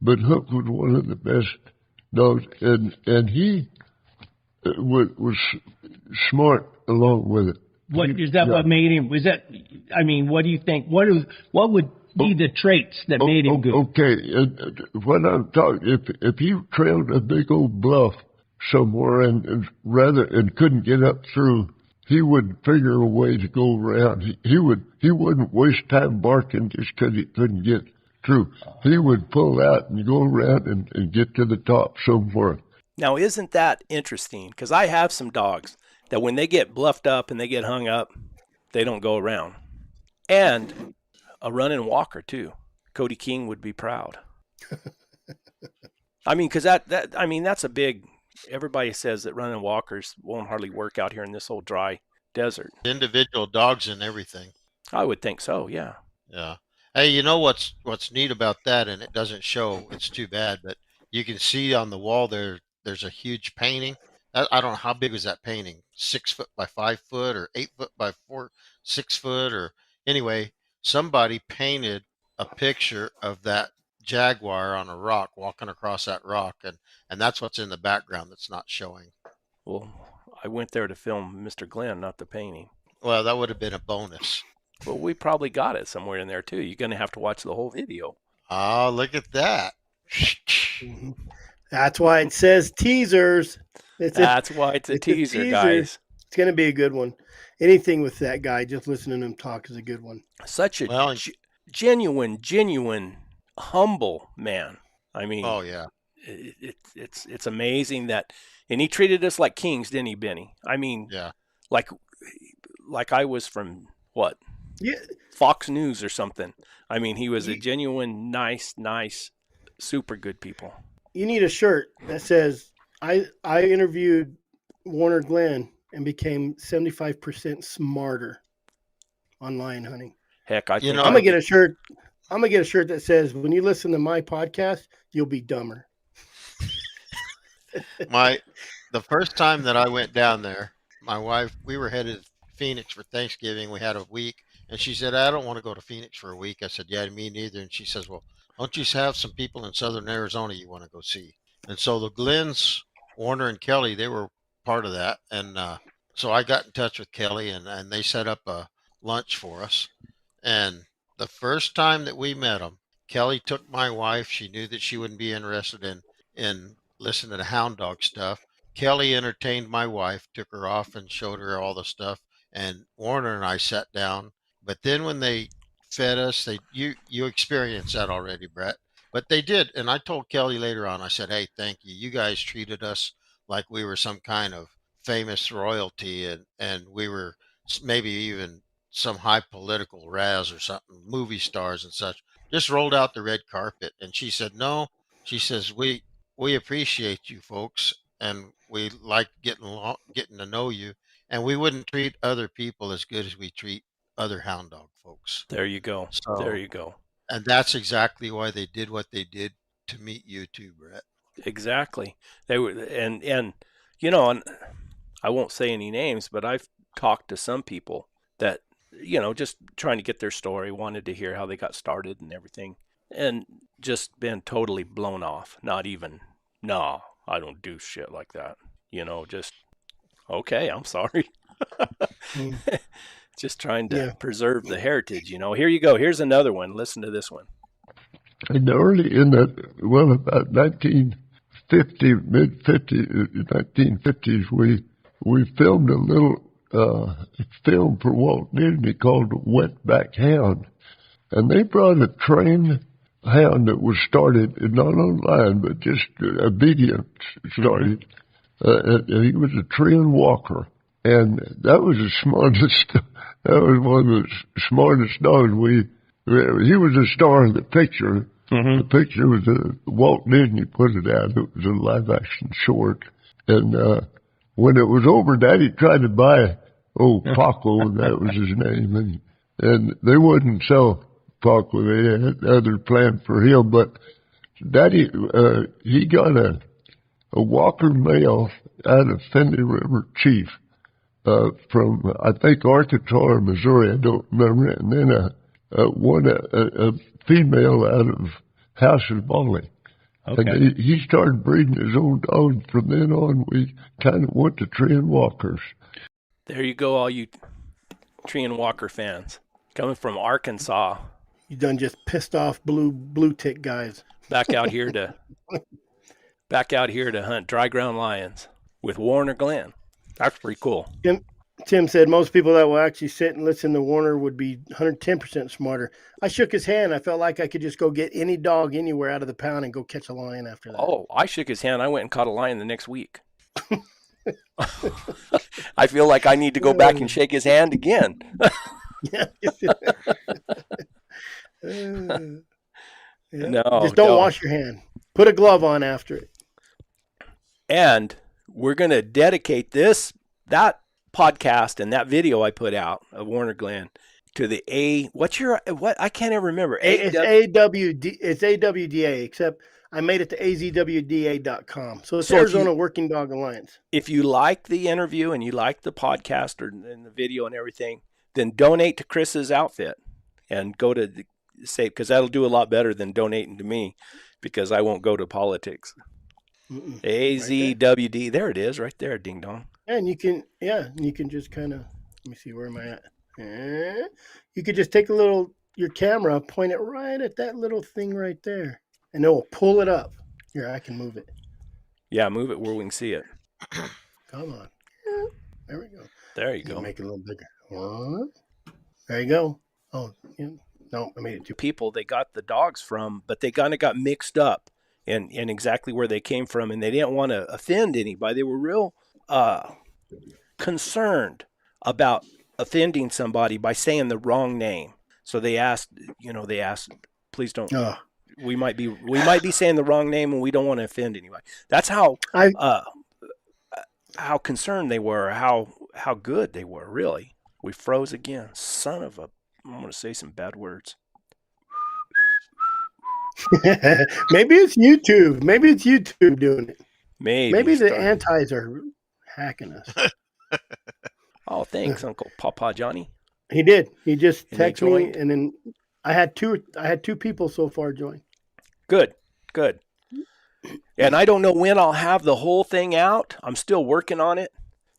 but Hook was one of the best dogs, and he was smart along with it. What made him? Was that? I mean, what do you think? What would be the traits that made him good? Okay, when I'm talking, if he trailed a big old bluff somewhere and couldn't get up through, he would figure a way to go around. He wouldn't waste time barking just because he couldn't get through. He would pull out and go around and get to the top somewhere. Now, isn't that interesting? Because I have some dogs that when they get bluffed up and they get hung up, they don't go around. And a running walker too. Cody King would be proud. I mean, because that's a big. Everybody says that running walkers won't hardly work out here in this old dry desert. Individual dogs and everything. I would think so. Yeah. Yeah. Hey, you know what's neat about that, and it doesn't show. It's too bad, but you can see on the wall there. There's a huge painting. I don't know how big was that painting. 6 foot by 5 foot, or 8 foot by 6 foot, or anyway. Somebody painted a picture of that jaguar on a rock, walking across that rock, and that's what's in the background that's not showing. Well, I went there to film Mr. Glenn, not the painting. Well, that would have been a bonus. Well, we probably got it somewhere in there too. You're going to have to watch the whole video. Oh, look at that. That's why it says teasers. That's why it's a teaser, guys. It's going to be a good one. Anything with that guy, just listening to him talk is a good one. Such a genuine, humble man. I mean, oh yeah, it's amazing that, and he treated us like kings, didn't he, Benny? I mean, yeah, like I was from what? Yeah, Fox News or something. I mean, he was a genuine, nice, super good people. You need a shirt that says, I interviewed Warner Glenn and became 75% smarter on lion hunting. Heck, I'm gonna get a shirt. I'm gonna get a shirt that says, when you listen to my podcast, you'll be dumber. The first time that I went down there, my wife, we were headed to Phoenix for Thanksgiving. We had a week, and she said, I don't want to go to Phoenix for a week. I said, yeah, me neither. And she says, well, don't you have some people in southern Arizona you want to go see? And so the Glens, Warner and Kelly, they were part of that. And so I got in touch with Kelly, and they set up a lunch for us. And the first time that we met them, Kelly took my wife. She knew that she wouldn't be interested in listening to hound dog stuff. Kelly entertained my wife, took her off and showed her all the stuff. And Warner and I sat down. But then when they fed us, you experienced that already, Brett. But they did. And I told Kelly later on, I said, hey, thank you. You guys treated us like we were some kind of famous royalty, and we were maybe even some high political razz or something, movie stars and such. Just rolled out the red carpet. And she said, no. She says, we appreciate you folks, and we like getting to know you, and we wouldn't treat other people as good as we treat other hound dog folks. There you go. So, there you go. And that's exactly why they did what they did to meet you too, Brett. Exactly. They were, and you know, and I won't say any names, but I've talked to some people that, you know, just trying to get their story, wanted to hear how they got started and everything, and just been totally blown off. Not even, no, I don't do shit like that. You know, just, okay, I'm sorry. Just trying to preserve the heritage, you know. Here you go. Here's another one. Listen to this one. And early in about 1950, mid-50s, 1950s, we filmed a little film for Walt Disney called Wetback Hound. And they brought a trained hound that was started, not online, but just obedient started. He was a trained walker. And that was that was one of the smartest dogs he was the star of the picture. Mm-hmm. The picture was Walt Disney put it out. It was a live action short. And, when it was over, Daddy tried to buy, Paco, that was his name. And they wouldn't sell Pauqua. They had other plans for him, but Daddy, he got a Walker male out of Findlay River Chief, from, I think, Arkansas or Missouri, I don't remember, and then a female out of House of Molly. Okay. And he started breeding his own dogs. From then on, we kind of went to tree and walkers. There you go, all you tree and walker fans. Coming from Arkansas, You done just pissed off blue tick guys. back out here to hunt dry ground lions with Warner Glenn. That's pretty cool. Tim said most people that will actually sit and listen to Warner would be 110% smarter. I shook his hand. I felt like I could just go get any dog anywhere out of the pound and go catch a lion after that. Oh, I shook his hand. I went and caught a lion the next week. I feel like I need to go back and shake his hand again. Yeah. No, just don't wash your hand. Put a glove on after it. And we're going to dedicate that podcast and that video I put out of Warner Glenn to the I can't even remember. It's AWDA, except I made it to azwda.com. So it's Arizona Working Dog Alliance. If you like the interview and you like the podcast and the video and everything, then donate to Chris's outfit and go to because that'll do a lot better than donating to me, because I won't go to politics. AZWD, right there it is, right there, ding dong. And you can just kind of, let me see, where am I at? You could just take your camera, point it right at that little thing right there, and it will pull it up. Here, I can move it. Yeah, move it where we can see it. Come on. There we go. There you go. Make it a little bigger. There you go. Oh, yeah. No, I made it too. People they got the dogs from, but they kind of got mixed up in exactly where they came from, and they didn't want to offend anybody. They were real concerned about offending somebody by saying the wrong name. So they asked, please don't. We might be saying the wrong name, and we don't want to offend anybody. That's how concerned they were, how good they were. Really, we froze again. Son of a! I'm going to say some bad words. Maybe it's YouTube. Maybe it's YouTube doing it. Maybe the antis are hacking us. Oh, thanks, Uncle Papa Johnny. He did. He just texted me, and then I had two people so far join. Good. And I don't know when I'll have the whole thing out. I'm still working on it.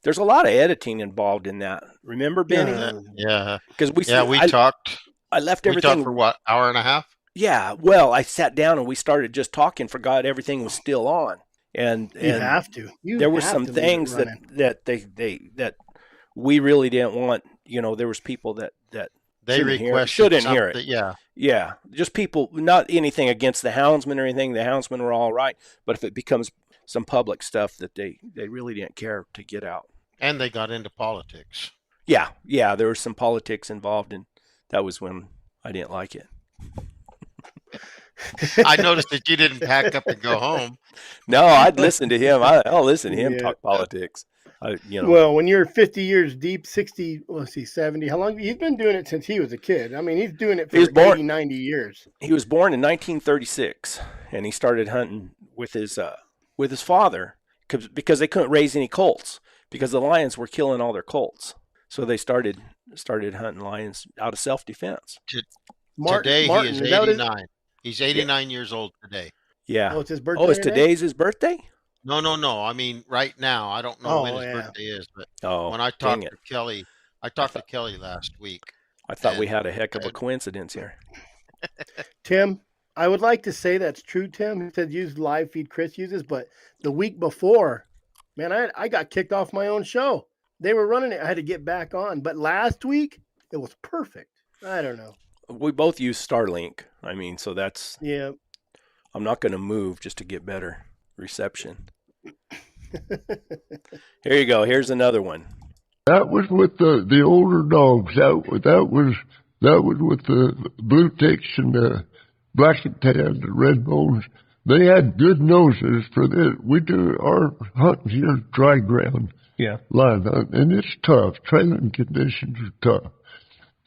There's a lot of editing involved in that. Remember, Benny? Yeah. Because we talked. I left everything. We talked for what, hour and a half? Yeah. Well, I sat down and we started just talking. Forgot everything was still on. And you have to. There were some things that we really didn't want. There was people that they shouldn't hear it. Yeah. Just people. Not anything against the houndsmen or anything. The houndsmen were all right. But if it becomes some public stuff that they really didn't care to get out. And they got into politics. Yeah, there was some politics involved, and that was when I didn't like it. I noticed that you didn't pack up and go home. No, I'd listen to him. I'll listen to him talk politics. Well, when you're 50 years deep, 60, 70, how long? He's been doing it since he was a kid. I mean, he's doing it for 80, 90 years. He was born in 1936, and he started hunting with his father because they couldn't raise any colts because the lions were killing all their colts. So they started hunting lions out of self-defense. Today he is 89. He's 89 years old today. Yeah. Oh, it's his birthday. Oh, is today's his birthday? No. I mean, right now. I don't know when his birthday is, but when I talked to Kelly, Kelly last week. I thought we had a heck of a coincidence here. Tim, I would like to say that's true, Tim. He said use live feed Chris uses, but the week before, man, I got kicked off my own show. They were running it. I had to get back on. But last week, it was perfect. I don't know. We both use Starlink. I mean, so that's... Yeah. I'm not going to move just to get better reception. Here you go. Here's another one. That was with the older dogs. That was with the blue ticks and the black and tan, the red bones. They had good noses for this. We do our hunting here dry ground. Yeah. Line hunt, and it's tough. Trailing conditions are tough.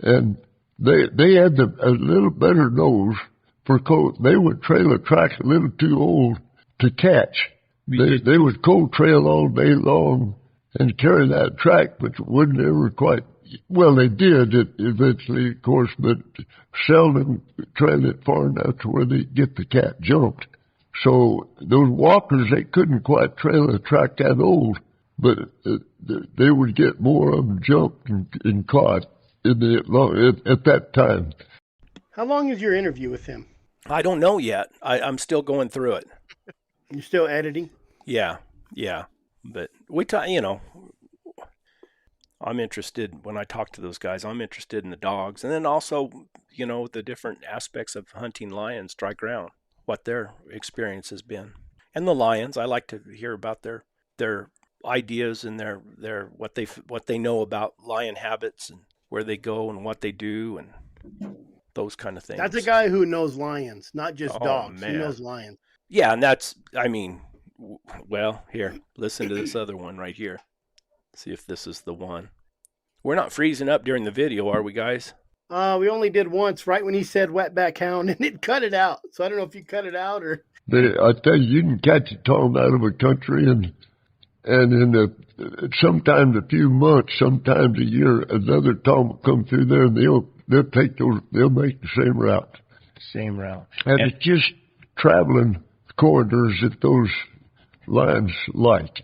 And They had a little better nose for cold. They would trail a track a little too old to catch. They would cold trail all day long and carry that track, but wouldn't ever quite. Well, they did it eventually, of course, but seldom trailed it far enough to where they get the cat jumped. So those walkers, they couldn't quite trail a track that old, but they would get more of them jumped and caught at that time. How long is your interview with him? I don't know yet. I'm still going through it. You're still editing? Yeah. But I'm interested when I talk to those guys. I'm interested in the dogs, and then also, the different aspects of hunting lions dry ground, what their experience has been, and the lions. I like to hear about their ideas and their what they know about lion habits and where they go and what they do and those kind of things. That's a guy who knows lions, not just dogs. Man. He knows lions. Yeah, and well, here, listen to this other one right here. See if this is the one. We're not freezing up during the video, are we, guys? We only did once, right when he said wetback hound, and it cut it out. So I don't know if you cut it out or. I tell you can catch a tom out of a country, and in sometimes a few months, sometimes a year, another tom will come through there, and they'll make the same route. Same route. And it's just traveling corridors that those lions like.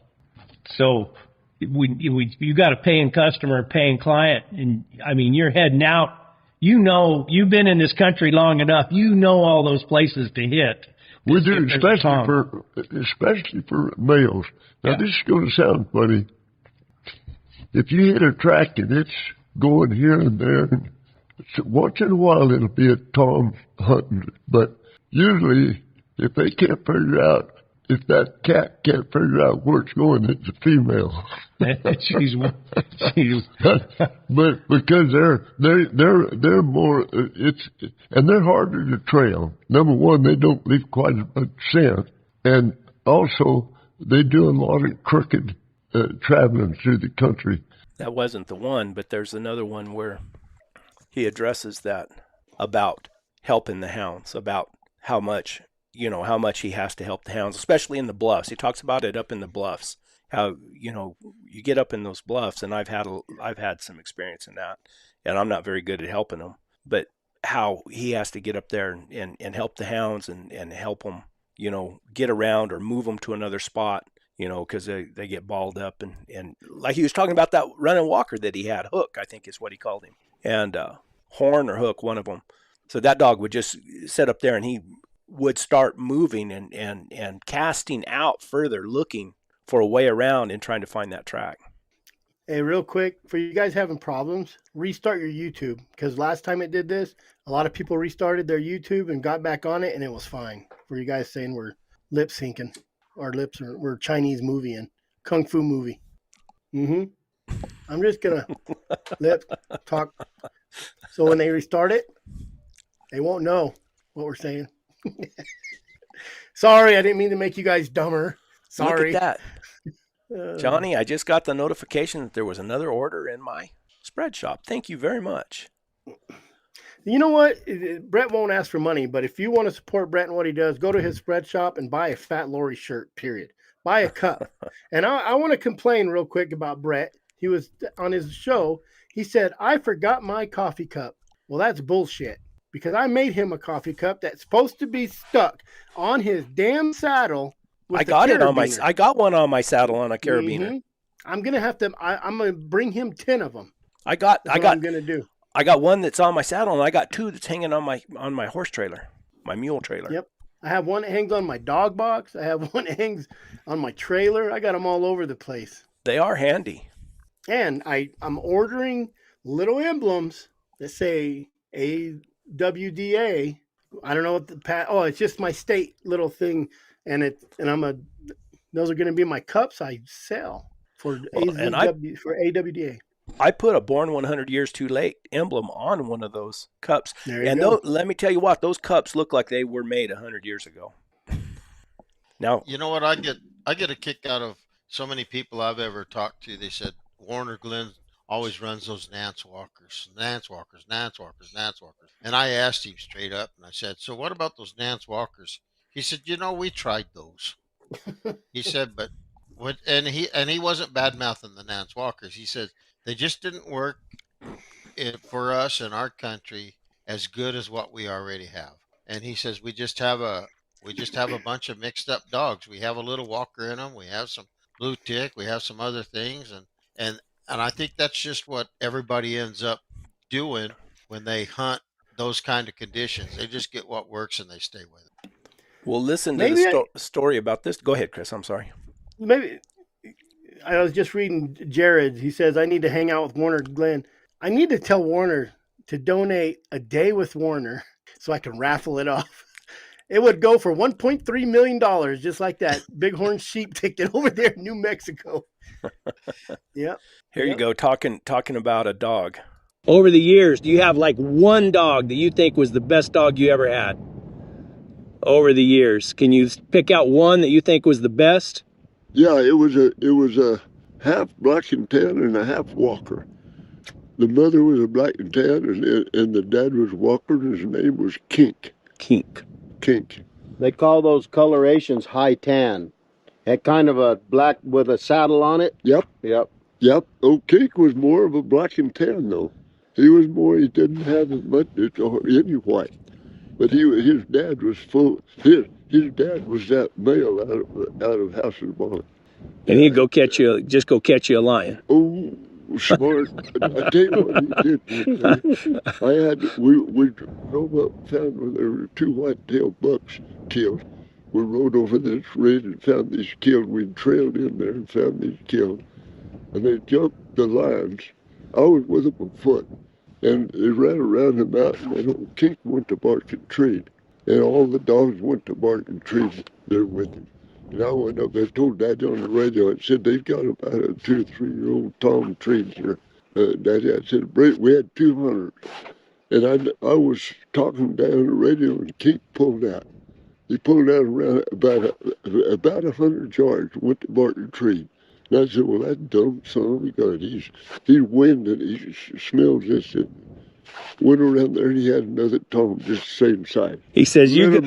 So you got a paying customer, a paying client, and you're heading out. You've been in this country long enough. You know all those places to hit. We do, especially for males. Now this is going to sound funny. If you hit a track and it's going here and there, once in a while it'll be a tom hunting, but usually if they can't figure out, if that cat can't figure out where it's going, it's a female. But because they're more, and they're harder to trail. Number one, they don't leave quite as much scent, and also they do a lot of crooked traveling through the country. That wasn't the one, but there's another one where he addresses that about helping the hounds, about how much he has to help the hounds, especially in the bluffs. He talks about it up in the bluffs, how, you get up in those bluffs, and I've had some experience in that, and I'm not very good at helping them, but how he has to get up there and help the hounds and help them, get around or move them to another spot, because they get balled up. And like he was talking about that running walker that he had, Hook, I think is what he called him, and Horn or Hook, one of them. So that dog would just sit up there and he would start moving and casting out further, looking for a way around and trying to find that track. Hey, real quick, for you guys having problems, restart your YouTube, because last time it did this, a lot of people restarted their YouTube and got back on it, and it was fine. For you guys saying we're lip syncing, our lips we're Chinese movie and Kung Fu movie. I'm just going to lip talk. So when they restart it, they won't know what we're saying. Sorry, I didn't mean to make you guys dumber. Sorry. Look at that. Johnny, I just got the notification that there was another order in my spread shop. Thank you very much. You know what? Brett won't ask for money, but if you want to support Brett and what he does, go to his spread shop and buy a Fat Lori shirt, period. Buy a cup. And I want to complain real quick about Brett. He was on his show. He said, I forgot my coffee cup. Well, that's bullshit. Because I made him a coffee cup that's supposed to be stuck on his damn saddle. I got it on I got one on my saddle on a carabiner. I'm gonna have to. I'm gonna bring him 10 of them. I'm gonna do. I got one that's on my saddle, and I got two that's hanging on my horse trailer, my mule trailer. Yep. I have one that hangs on my dog box. I have one that hangs on my trailer. I got them all over the place. They are handy. And I'm ordering little emblems that say AWDA. I don't know what it's just my state little thing, and those are going to be my cups I sell for AWDA. I put a Born 100 Years Too Late emblem on one of those cups, let me tell you what, those cups look like they were made 100 years ago. Now, you know what I get a kick out of so many people I've ever talked to. They said Warner Glenn's always runs those Nance Walkers. And I asked him straight up, and I said, "So what about those Nance Walkers?" He said, we tried those. He said, but what? And he wasn't bad mouthing the Nance Walkers. He said they just didn't work for us in our country as good as what we already have. And he says we just have a bunch of mixed up dogs. We have a little Walker in them. We have some blue tick. We have some other things, and and I think that's just what everybody ends up doing when they hunt those kind of conditions. They just get what works and they stay with it. Well, listen to the story about this. Go ahead, Chris. I'm sorry. Maybe I was just reading Jared. He says, I need to hang out with Warner Glenn. I need to tell Warner to donate a day with Warner so I can raffle it off. It would go for $1.3 million, just like that Bighorn sheep ticket over there in New Mexico. Yep. Here you go, talking about a dog. Over the years, do you have like one dog that you think was the best dog you ever had? Over the years, can you pick out one that you think was the best? Yeah, it was a half black and tan and a half Walker. The mother was a black and tan, and the dad was Walker, and his name was Kink. Kink. They call those colorations high tan. Had kind of a black with a saddle on it. Yep. Oh, Kink was more of a black and tan though. He didn't have as much any white, but his dad was full. His dad was that male out of House's Bonnet. And he'd go catch you a lion. Oh, smart! I tell you what he did. We drove up, found where there were 2 white-tailed bucks killed. We rode over this ridge and found these killed. We trailed in there and found these killed, and they jumped the lions. I was with them on foot, and they ran around the mountain. And old Kink went to bark and treat, and all the dogs went to bark and treat there with him. And I went up there, told Daddy on the radio, and said, they've got about a 2 or 3 year old Tom trees here. Daddy, I said, we had 200. And I was talking down the radio, and Kink pulled out. He pulled out around about 100 yards, went to bark and treat. And I said, well, that dumb son of a gun, he's winded, he smells this. And went around there, and he had another Tom just the same size. He says, you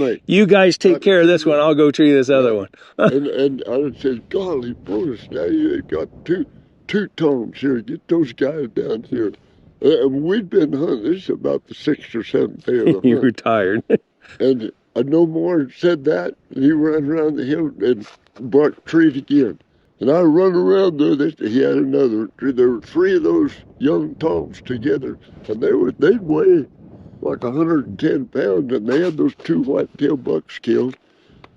guys take care of this one, I'll go tree this other one. and I said, golly, bonus, now you got two Toms here. Get those guys down here. And we'd been hunting. This is about the 6th or 7th day of the hunt. You were tired. And I no more said that, and he ran around the hill and barked trees again. And I run around there. He had another. There were 3 of those young Toms together, and they'd weigh like 110 pounds, and they had those 2 white-tailed bucks killed,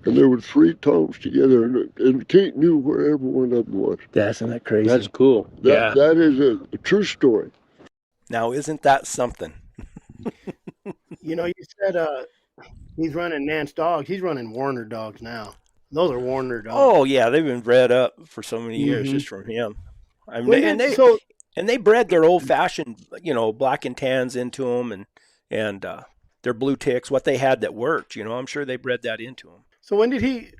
and there were 3 Toms together, and Kink knew where every one of them was. Isn't that crazy? That's cool. That is a true story. Now, isn't that something? You said he's running Nance dogs. He's running Warner dogs now. Those are Warner dogs. Oh yeah, they've been bred up for so many years just from him. I mean, they bred their old fashioned, black and tans into them, and their blue ticks, what they had that worked. I'm sure they bred that into them. So when did he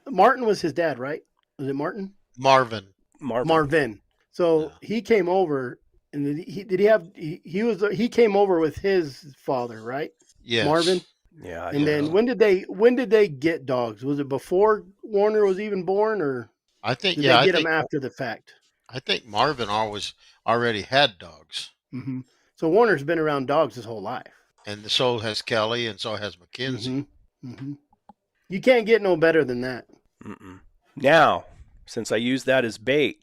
Martin was his dad, right? Was it Martin? Marvin. So he came over, and he came over with his father, right? Yes. Marvin. Yeah. And then when did they get dogs? Was it before Warner was even born, or I think did they get them after the fact? I think Marvin already had dogs. Mm-hmm. So Warner's been around dogs his whole life. And so has Kelly, and so has Mackenzie. Mm-hmm. Mm-hmm. You can't get no better than that. Mm-mm. Now, since I use that as bait,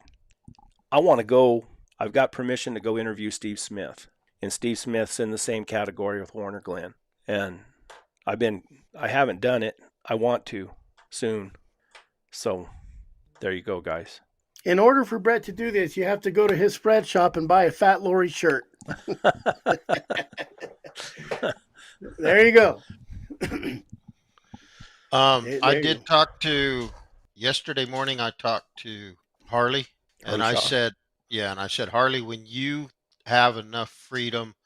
I want to go. I've got permission to go interview Steve Smith, and Steve Smith's in the same category with Warner Glenn. And I haven't done it. I want to soon. So there you go, guys. In order for Brett to do this, you have to go to his spread shop and buy a Fat Lori shirt. There you go. Yesterday morning I talked to Harley, and I said, Harley, when you have enough freedom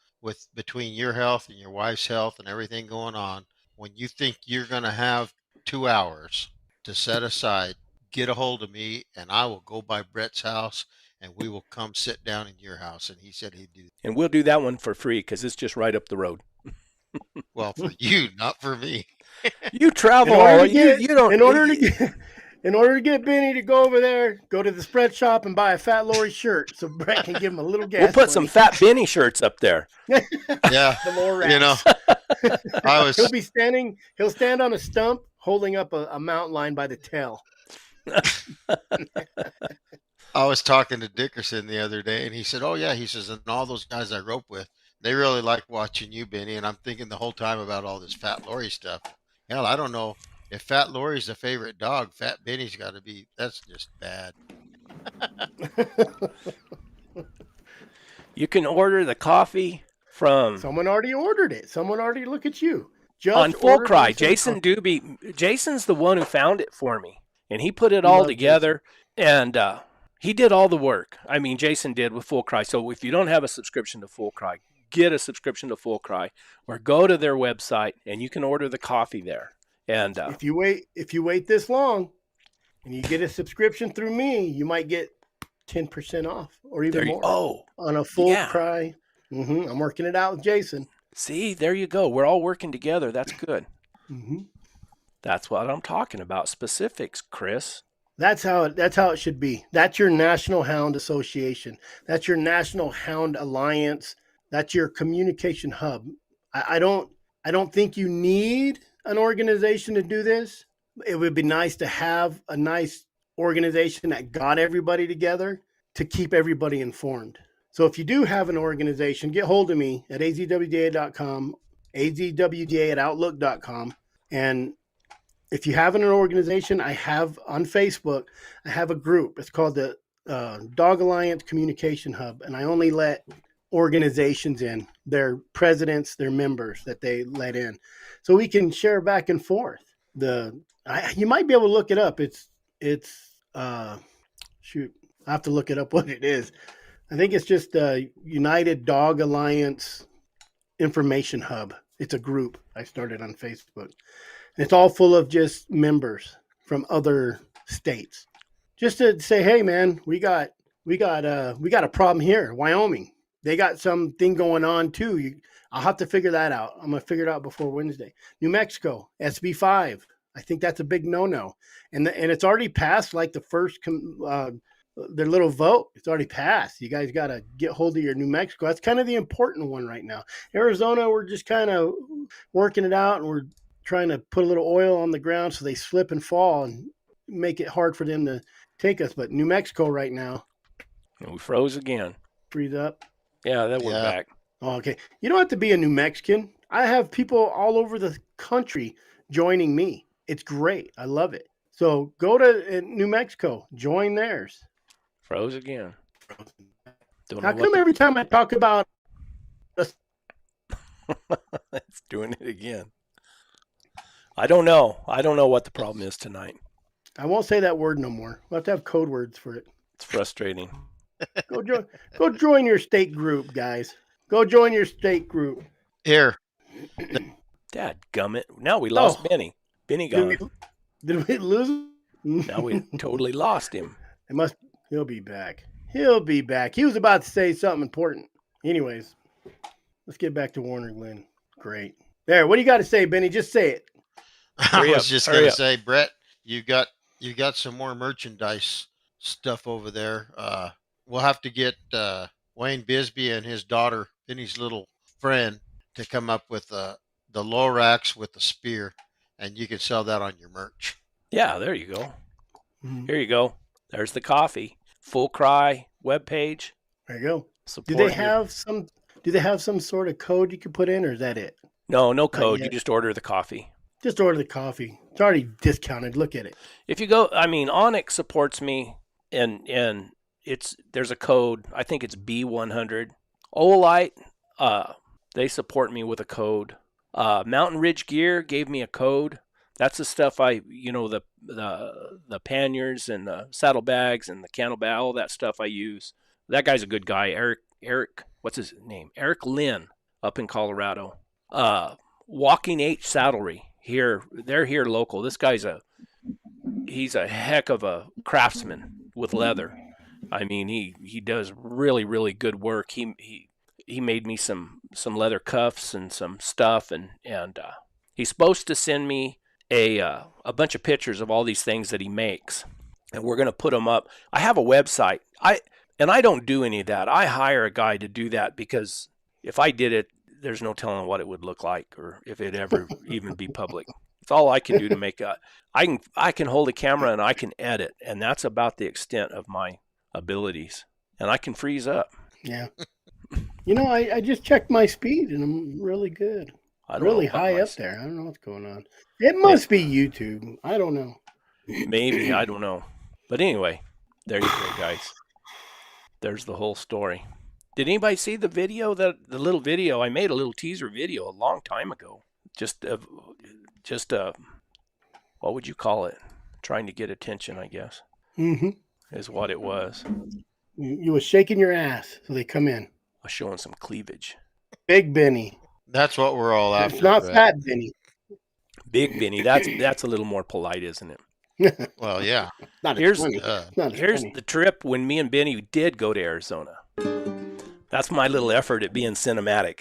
between your health and your wife's health and everything going on, when you think you're going to have 2 hours to set aside, get a hold of me, and I will go by Brett's house and we will come sit down in your house. And he said he'd do. And we'll do that one for free because it's just right up the road. Well, for you, not for me. You travel. You don't. In order to get Benny to go over there, go to the spread shop and buy a Fat Lori shirt so Brett can give him a little gas. We'll put some Fat Benny shirts up there. Yeah, the lower racks. you know, He'll stand on a stump holding up a mountain lion by the tail. I was talking to Dickerson the other day, and he said, "Oh yeah," he says, "and all those guys I rope with, they really like watching you, Benny." And I'm thinking the whole time about all this Fat Lori stuff. Hell, I don't know if Fat Lori's a favorite dog. Fat Benny's got to be. That's just bad. You can order the coffee from. Someone already ordered it. Someone already look at you. Just on Full Cry. Jason Doobie. Jason's the one who found it for me, and he put it all together. Jason. And he did all the work. I mean, Jason did with Full Cry. So if you don't have a subscription to Full Cry, get a subscription to Full Cry, or go to their website and you can order the coffee there. And if you wait this long, and you get a subscription through me, you might get 10% off or even more. On a Full Cry. I'm working it out with Jason. See, there you go. We're all working together. That's good. Mm-hmm. That's what I'm talking about. Specifics, Chris. That's how it should be. That's your National Hound Association. That's your National Hound Alliance. That's your communication hub. I don't think you need an organization to do this. It would be nice to have a nice organization that got everybody together to keep everybody informed. So if you do have an organization, get hold of me at azwda.com, azwda@outlook.com. And if you have an organization, I have on Facebook, I have a group. It's called the Dog Alliance Communication Hub. And I only let organizations in, their presidents, their members that they let in. So we can share back and forth. You might be able to look it up. I have to look it up what it is. I think it's just United Dog Alliance Information Hub. It's a group I started on Facebook. And it's all full of just members from other states. Just to say, hey man, we got a problem here, Wyoming. They got something going on too. I'll have to figure that out. I'm gonna figure it out before Wednesday. New Mexico, SB 5. I think that's a big no-no, and it's already passed. Like the first their little vote, it's already passed. You guys got to get hold of your New Mexico. That's kind of the important one right now. Arizona, we're just kind of working it out, and we're trying to put a little oil on the ground so they slip and fall and make it hard for them to take us. But New Mexico right now, we froze again. Freeze up. Yeah, we're back. Oh, okay. You don't have to be a New Mexican. I have people all over the country joining me. It's great. I love it. So go to New Mexico, join theirs. Froze again. How come every time I talk about it's doing it again? I don't know. I don't know what the problem is tonight. I won't say that word no more. We'll have to have code words for it. It's frustrating. Go join your state group, guys. Go join your state group. Here. Dad gummit. Now we lost Benny. Benny gone. Did we lose him? Now we totally lost him. He'll be back. He'll be back. He was about to say something important. Anyways, let's get back to Warner Glenn. Great. There, what do you got to say, Benny? Just say it. I was just going to say, Brett, you got some more merchandise stuff over there. We'll have to get Wayne Bisbee and his daughter, Benny's little friend, to come up with the Lorax with the spear, and you can sell that on your merch. Yeah, there you go. Mm-hmm. Here you go. There's the coffee. Full Cry webpage. There you go. Do they have some sort of code you can put in, or is that it? No code. You just order the coffee. Just order the coffee. It's already discounted. Look at it. If you go, Onyx supports me, and there's a code. I think it's B100. Oolite, they support me with a code. Mountain Ridge Gear gave me a code. That's the stuff the panniers and the saddlebags and the cantlebag, all that stuff I use. That guy's a good guy. Eric, what's his name? Eric Lynn up in Colorado. Walking H Saddlery here. They're here local. This guy's he's a heck of a craftsman with leather. I mean, he does really, really good work. He made me some leather cuffs and some stuff, and he's supposed to send me a bunch of pictures of all these things that he makes, and we're gonna put them up. I have a website. I don't do any of that. I hire a guy to do that because if I did it, there's no telling what it would look like or if it'd ever even be public. It's all I can do to make I can hold a camera and I can edit, and that's about the extent of my abilities. And I can freeze up. Yeah. You know, I just checked my speed and I'm really good. Really high up there. I don't know what's going on. It must be YouTube. I don't know. Maybe. I don't know. But anyway, there you go, guys. There's the whole story. Did anybody see the video, the little video? I made a little teaser video a long time ago. Just what would you call it? Trying to get attention, I guess. Mm-hmm. Is what it was. You was shaking your ass, so they come in. I was showing some cleavage. Big Benny. That's what we're all after. It's not Fat Benny. Big Benny. That's a little more polite, isn't it? Well, yeah. Here's the trip when me and Benny did go to Arizona. That's my little effort at being cinematic.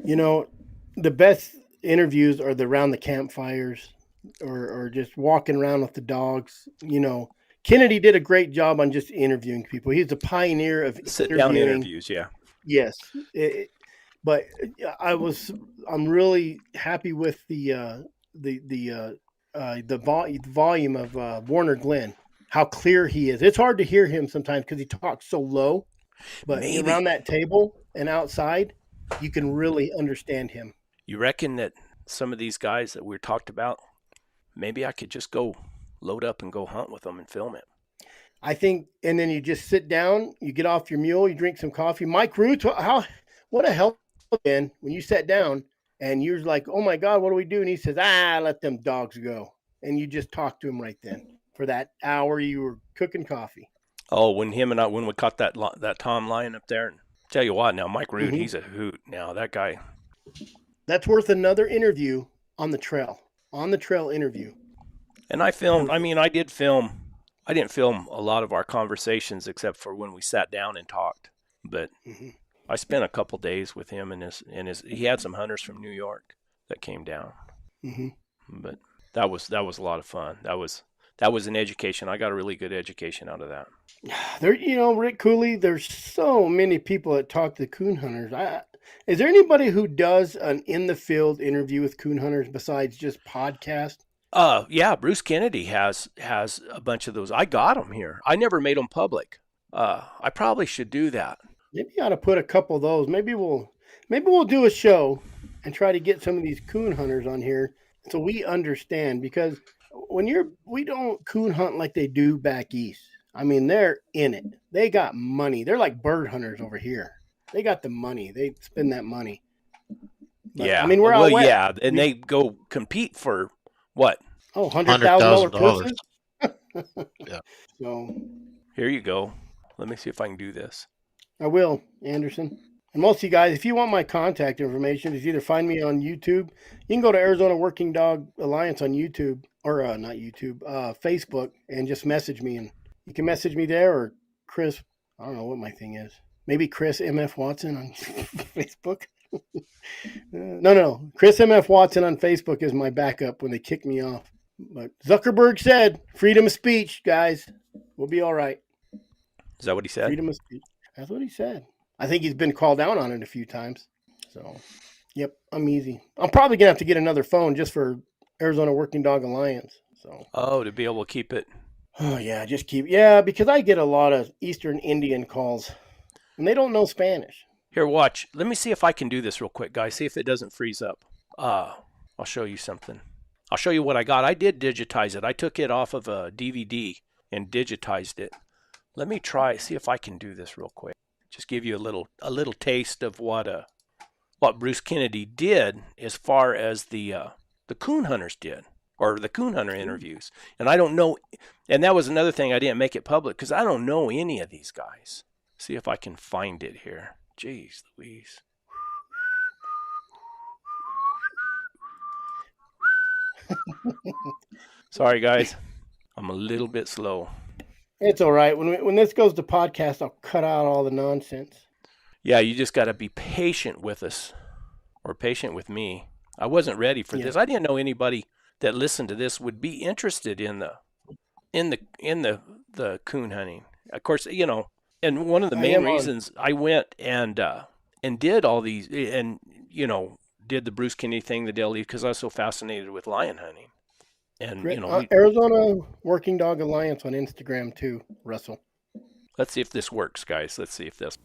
You know, the best interviews are around the campfires or just walking around with the dogs. You know, Kennedy did a great job on just interviewing people. He's a pioneer of sit-down interviews, yeah. Yes. But I'm really happy with the volume of Warner Glenn, how clear he is. It's hard to hear him sometimes because he talks so low, but around that table and outside, you can really understand him. You reckon that some of these guys that we talked about, maybe I could just go load up and go hunt with them and film it? I think, and then you just sit down, you get off your mule, you drink some coffee. Mike Roots, what a help, man, when you sat down and you're like, oh my God, what do we do? And he says, let them dogs go. And you just talk to him right then for that hour you were cooking coffee. Oh, when we caught that Tom lion up there, and tell you what, now Mike Root, he's a hoot. Now that guy, that's worth another interview on the trail interview. And I filmed. I mean, I didn't film a lot of our conversations except for when we sat down and talked. But I spent a couple days with him and his. He had some hunters from New York that came down. But that was a lot of fun. That was an education. I got a really good education out of that. There, Rick Cooley, there's so many people that talk to coon hunters. Is there anybody who does an in the field interview with coon hunters besides just podcast? Yeah, Bruce Kennedy has a bunch of those. I got them here. I never made them public. I probably should do that. Maybe you ought to put a couple of those. Maybe we'll do a show and try to get some of these coon hunters on here so we understand, because we don't coon hunt like they do back east. I mean, they're in it. They got money. They're like bird hunters over here. They got the money. They spend that money. But, yeah. I mean, we're all wet. Yeah, and they go compete for what? Oh, $100,000 $100,000. Yeah. So here you go. Let me see if I can do this. I will, Anderson. And most of you guys, if you want my contact information, is either find me on YouTube. You can go to Arizona Working Dog Alliance on YouTube, or not YouTube, Facebook, and just message me. And you can message me there, or Chris, I don't know what my thing is. Maybe Chris MF Watson on Facebook. No. Chris MF Watson on Facebook is my backup when they kick me off. But Zuckerberg said, freedom of speech, guys. We'll be all right. Is that what he said? Freedom of speech. That's what he said. I think he's been called out on it a few times. So, yep, I'm easy. I'm probably going to have to get another phone just for Arizona Working Dog Alliance. So. To be able to keep it. Oh, yeah, because I get a lot of Eastern Indian calls, and they don't know Spanish. Here, watch. Let me see if I can do this real quick, guys. See if it doesn't freeze up. I'll show you something. I'll show you what I got. I did digitize it. I took it off of a DVD and digitized it. Let me see if I can do this real quick. Just give you a little taste of what Bruce Kennedy did as far as the coon hunters did, or the coon hunter interviews. And I don't know, and that was another thing I didn't make it public because I don't know any of these guys. See if I can find it here. Jeez Louise. Sorry guys, I'm a little bit slow. It's all right. When this goes to podcast, I'll cut out all the nonsense. Yeah, you just got to be patient with us, or patient with me. I wasn't ready for this. I didn't know anybody that listened to this would be interested in the coon hunting. Of course, and one of the main reasons I went and did all these and did the Bruce Kennedy thing, the Dale Leaf, because I was so fascinated with lion hunting. And Arizona Working Dog Alliance on Instagram too, Russell. Let's see if this works, guys. Let's see if this.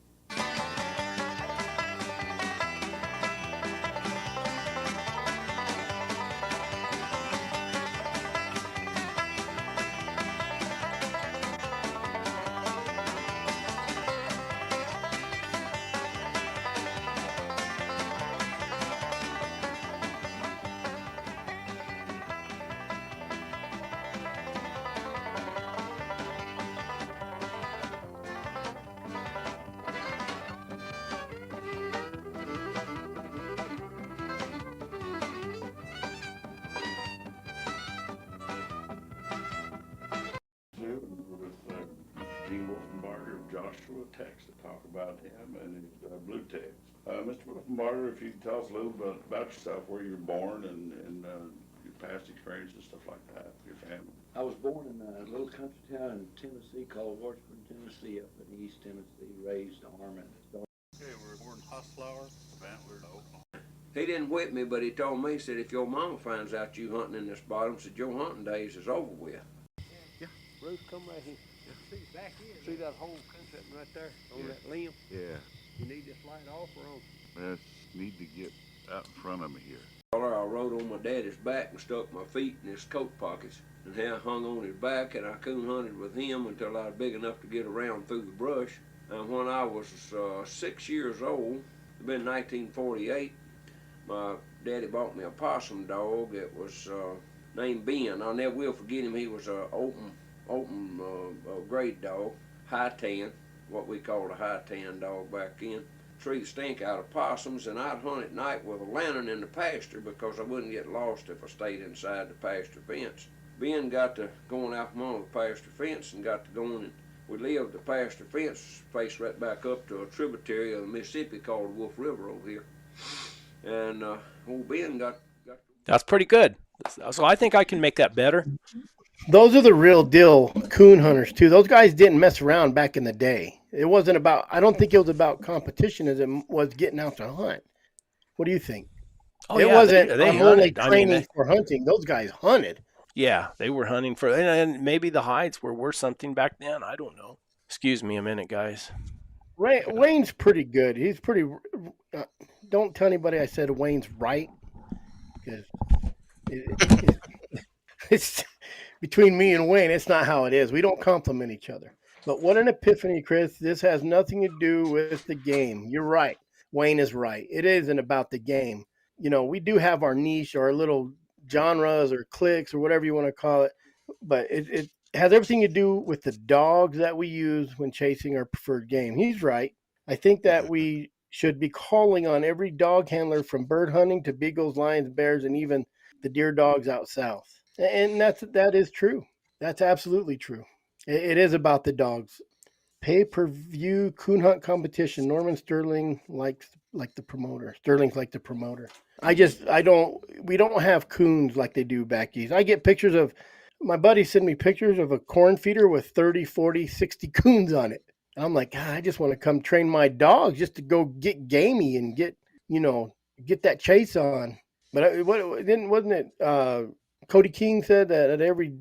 Joshua Tex to talk about him and his blue tails. Mr. Wolfenbarger, if you could tell us a little bit about yourself, where you were born and your past experiences and stuff like that, your family. I was born in a little country town in Tennessee called Washburn, Tennessee, up in East Tennessee, raised Armin. Okay, we were born in Hustflower, Antler, Oklahoma. He didn't whip me, but he told me, he said, if your mama finds out you hunting in this bottom, said your hunting days is over with. Yeah, Bruce, come right here. See back here. See that whole country right there on that limb? Yeah. You need this light off or on? I need to get out in front of me here. I rode on my daddy's back and stuck my feet in his coat pockets and hung on his back, and I coon hunted with him until I was big enough to get around through the brush. And when I was 6 years old, it'd been 1948, my daddy bought me a possum dog. It was named Ben. I never will forget him. He was an open grade dog, high tan, what we called a high tan dog back then. Tree the stink out of possums, and I'd hunt at night with a lantern in the pasture because I wouldn't get lost if I stayed inside the pasture fence. Ben got to going out from under the pasture fence and got to going, and we lived the pasture fence faced right back up to a tributary of the Mississippi called the Wolf River over here. And old Ben got. That's pretty good. So I think I can make that better. Those are the real deal coon hunters too. Those guys didn't mess around back in the day. It wasn't about, I don't think it was about competition as it was getting out to hunt. What do you think? Oh, it yeah, wasn't they only training for hunting. Those guys hunted. Yeah, they were hunting for, and maybe the hides were worth something back then. I don't know. Excuse me a minute, guys. Wayne's pretty good. He's pretty, don't tell anybody I said Wayne's right. Because it's between me and Wayne, it's not how it is. We don't compliment each other. But what an epiphany, Chris. This has nothing to do with the game. You're right. Wayne is right. It isn't about the game. We do have our niche, our little genres or cliques or whatever you want to call it. But it has everything to do with the dogs that we use when chasing our preferred game. He's right. I think that we should be calling on every dog handler from bird hunting to beagles, lions, bears, and even the deer dogs out south. And that is true. That's absolutely true. It is about the dogs. Pay-per-view coon hunt competition. Norman Sterling likes like the promoter. Sterling's like the promoter. We don't have coons like they do back east. I get pictures of, my buddy send me pictures of a corn feeder with 30, 40, 60 coons on it. I'm like, God, I just want to come train my dogs just to go get gamey and get that chase on. But wasn't it Cody King said that at every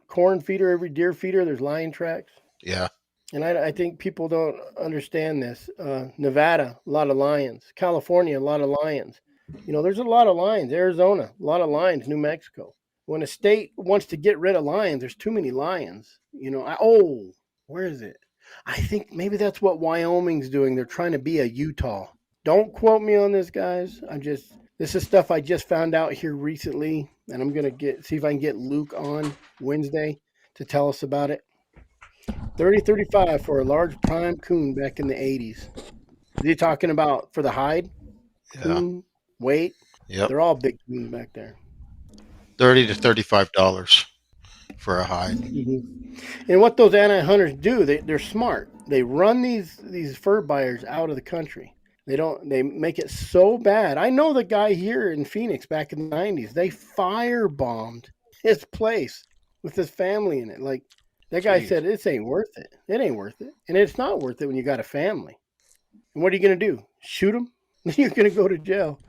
corn feeder, every deer feeder, there's lion tracks? Yeah. And I think people don't understand this. Nevada, a lot of lions. California, a lot of lions. There's a lot of lions. Arizona, a lot of lions. New Mexico. When a state wants to get rid of lions, there's too many lions. Where is it? I think maybe that's what Wyoming's doing. They're trying to be a Utah. Don't quote me on this, guys. This is stuff I just found out here recently, and I'm going to see if I can get Luke on Wednesday to tell us about it. 30-35 for a large prime coon back in the 80s. Is he talking about for the hide? Yeah. Coon, weight? Yep. They're all big coons back there. $30 to $35. for a hide. And what those anti-hunters do, they're smart. They run these fur buyers out of the country. They make it so bad. I know the guy here in Phoenix back in the 90s. They firebombed his place with his family in it. Like that guy said, this ain't worth it. It ain't worth it. And it's not worth it when you got a family. And what are you going to do? Shoot them? You're going to go to jail.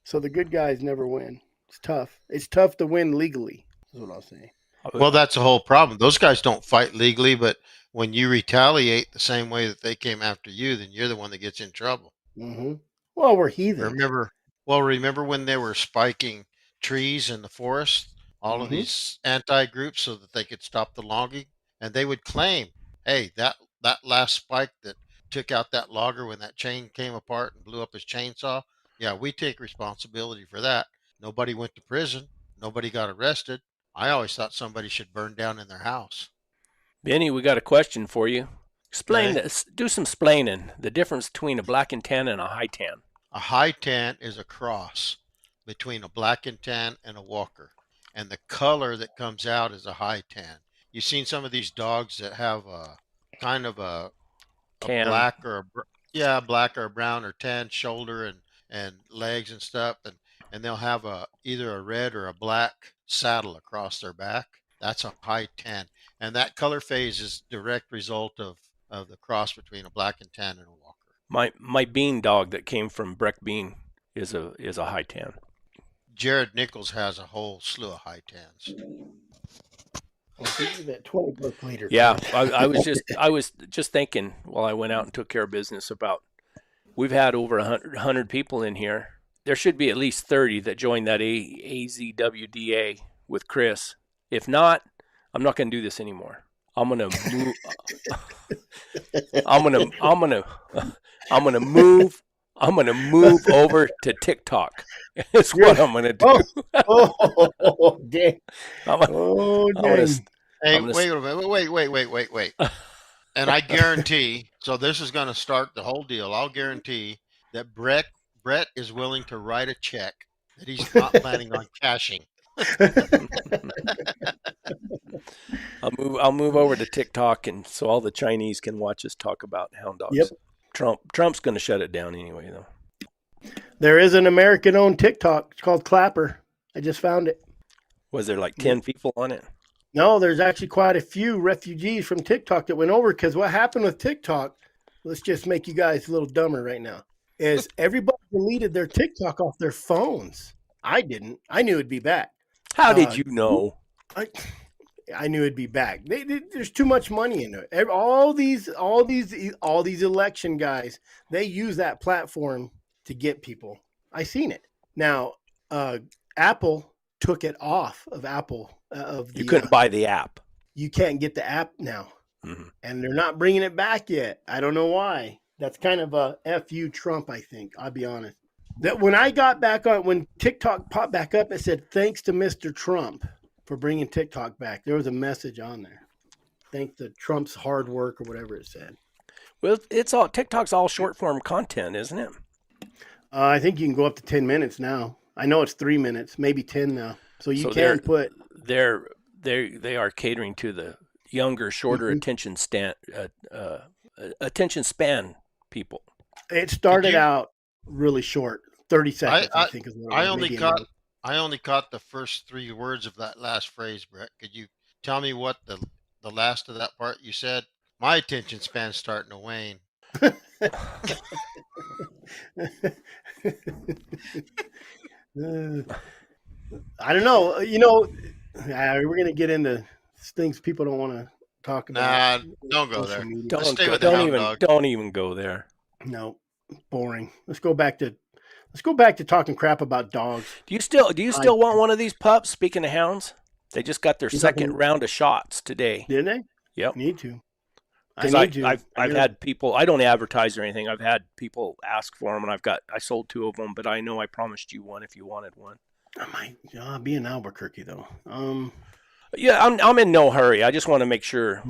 So the good guys never win. It's tough. It's tough to win legally, is what I'll say. Well, that's the whole problem. Those guys don't fight legally, but when you retaliate the same way that they came after you, then you're the one that gets in trouble. Mm-hmm. Well, we're heathens. Remember when they were spiking trees in the forest, all of these anti-groups so that they could stop the logging? And they would claim, hey, that last spike that took out that logger when that chain came apart and blew up his chainsaw, yeah, we take responsibility for that. Nobody went to prison. Nobody got arrested. I always thought somebody should burn down in their house. Benny, we got a question for you. Explain this. Do some splaining. The difference between a black and tan and a high tan. A high tan is a cross between a black and tan and a walker. And the color that comes out is a high tan. You've seen some of these dogs that have a kind of a black or a brown or tan shoulder and legs and stuff. And they'll have either a red or a black saddle across their back. That's a high tan. And that color phase is direct result of the cross between a black and tan and a walker. My bean dog that came from Breck Bean is a high tan. Jared Nichols has a whole slew of high tans. That 20-book leader. Yeah, I was just thinking while I went out and took care of business about we've had over 100 people in here. There should be at least 30 that joined that AZWDA with Chris. If not, I'm not going to do this anymore. I'm going to move. I'm going to move over to TikTok. It's what I'm going to do. Dang. Wait. And I guarantee, so this is going to start the whole deal. I'll guarantee that Brett is willing to write a check that he's not planning on cashing. I'll move over to TikTok, and so all the Chinese can watch us talk about hound dogs. Yep. Trump's going to shut it down anyway, though. There is an American-owned TikTok. It's called Clapper. I just found it. Was there like 10 people on it? No, there's actually quite a few refugees from TikTok that went over, because what happened with TikTok, let's just make you guys a little dumber right now, is everybody deleted their TikTok off their phones. I didn't. I knew it'd be back. How did you know? I knew it'd be back. There's too much money in it. All these election guys, they use that platform to get people. I seen it. Now, Apple took it off of Apple. You couldn't buy the app. You can't get the app now, and they're not bringing it back yet. I don't know why. That's kind of a FU Trump, I think. I'll be honest. That when I got back on, when TikTok popped back up, it said, "Thanks to Mr. Trump for bringing TikTok back." There was a message on there. Thanks to Trump's hard work or whatever it said. Well, TikTok's all short form content, isn't it? I think you can go up to 10 minutes now. I know it's 3 minutes, maybe 10 now. So you put. They are catering to the younger, shorter attention span people. It started out really short, 30 seconds. I think is what I only caught the first 3 words of that last phrase, Brett. Could you tell me what the last of that part you said? My attention span's starting to wane. I don't know. We're gonna get into things people don't want to talk about. Nah, don't go there. Don't even go there. No, boring. Let's go back to talking crap about dogs. Do you still want one of these pups? Speaking of hounds, they just got their second round of shots today. Did they? Yep. Need to. I've had people. I don't advertise or anything. I've had people ask for them, and I sold 2 of them. But I know I promised you one if you wanted one. I'll be in Albuquerque though. Yeah, I'm in no hurry. I just want to make sure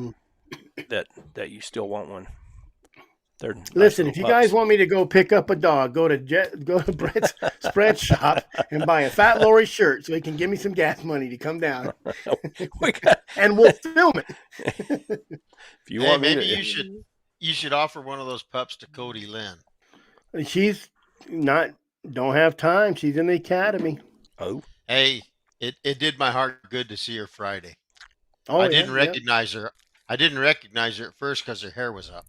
that you still want one. They're nice Listen, if little you guys pups. want me to go pick up a dog, go to Brett's spread shop and buy a Fat Lori shirt so he can give me some gas money to come down, We got- and we'll film it. if you Hey, want me maybe to, you should offer one of those pups to Cody Lynn. She's don't have time. She's in the academy. oh, Hey, it did my heart good to see her Friday. Oh, I yeah, didn't recognize her. I didn't recognize her at first because her hair was up.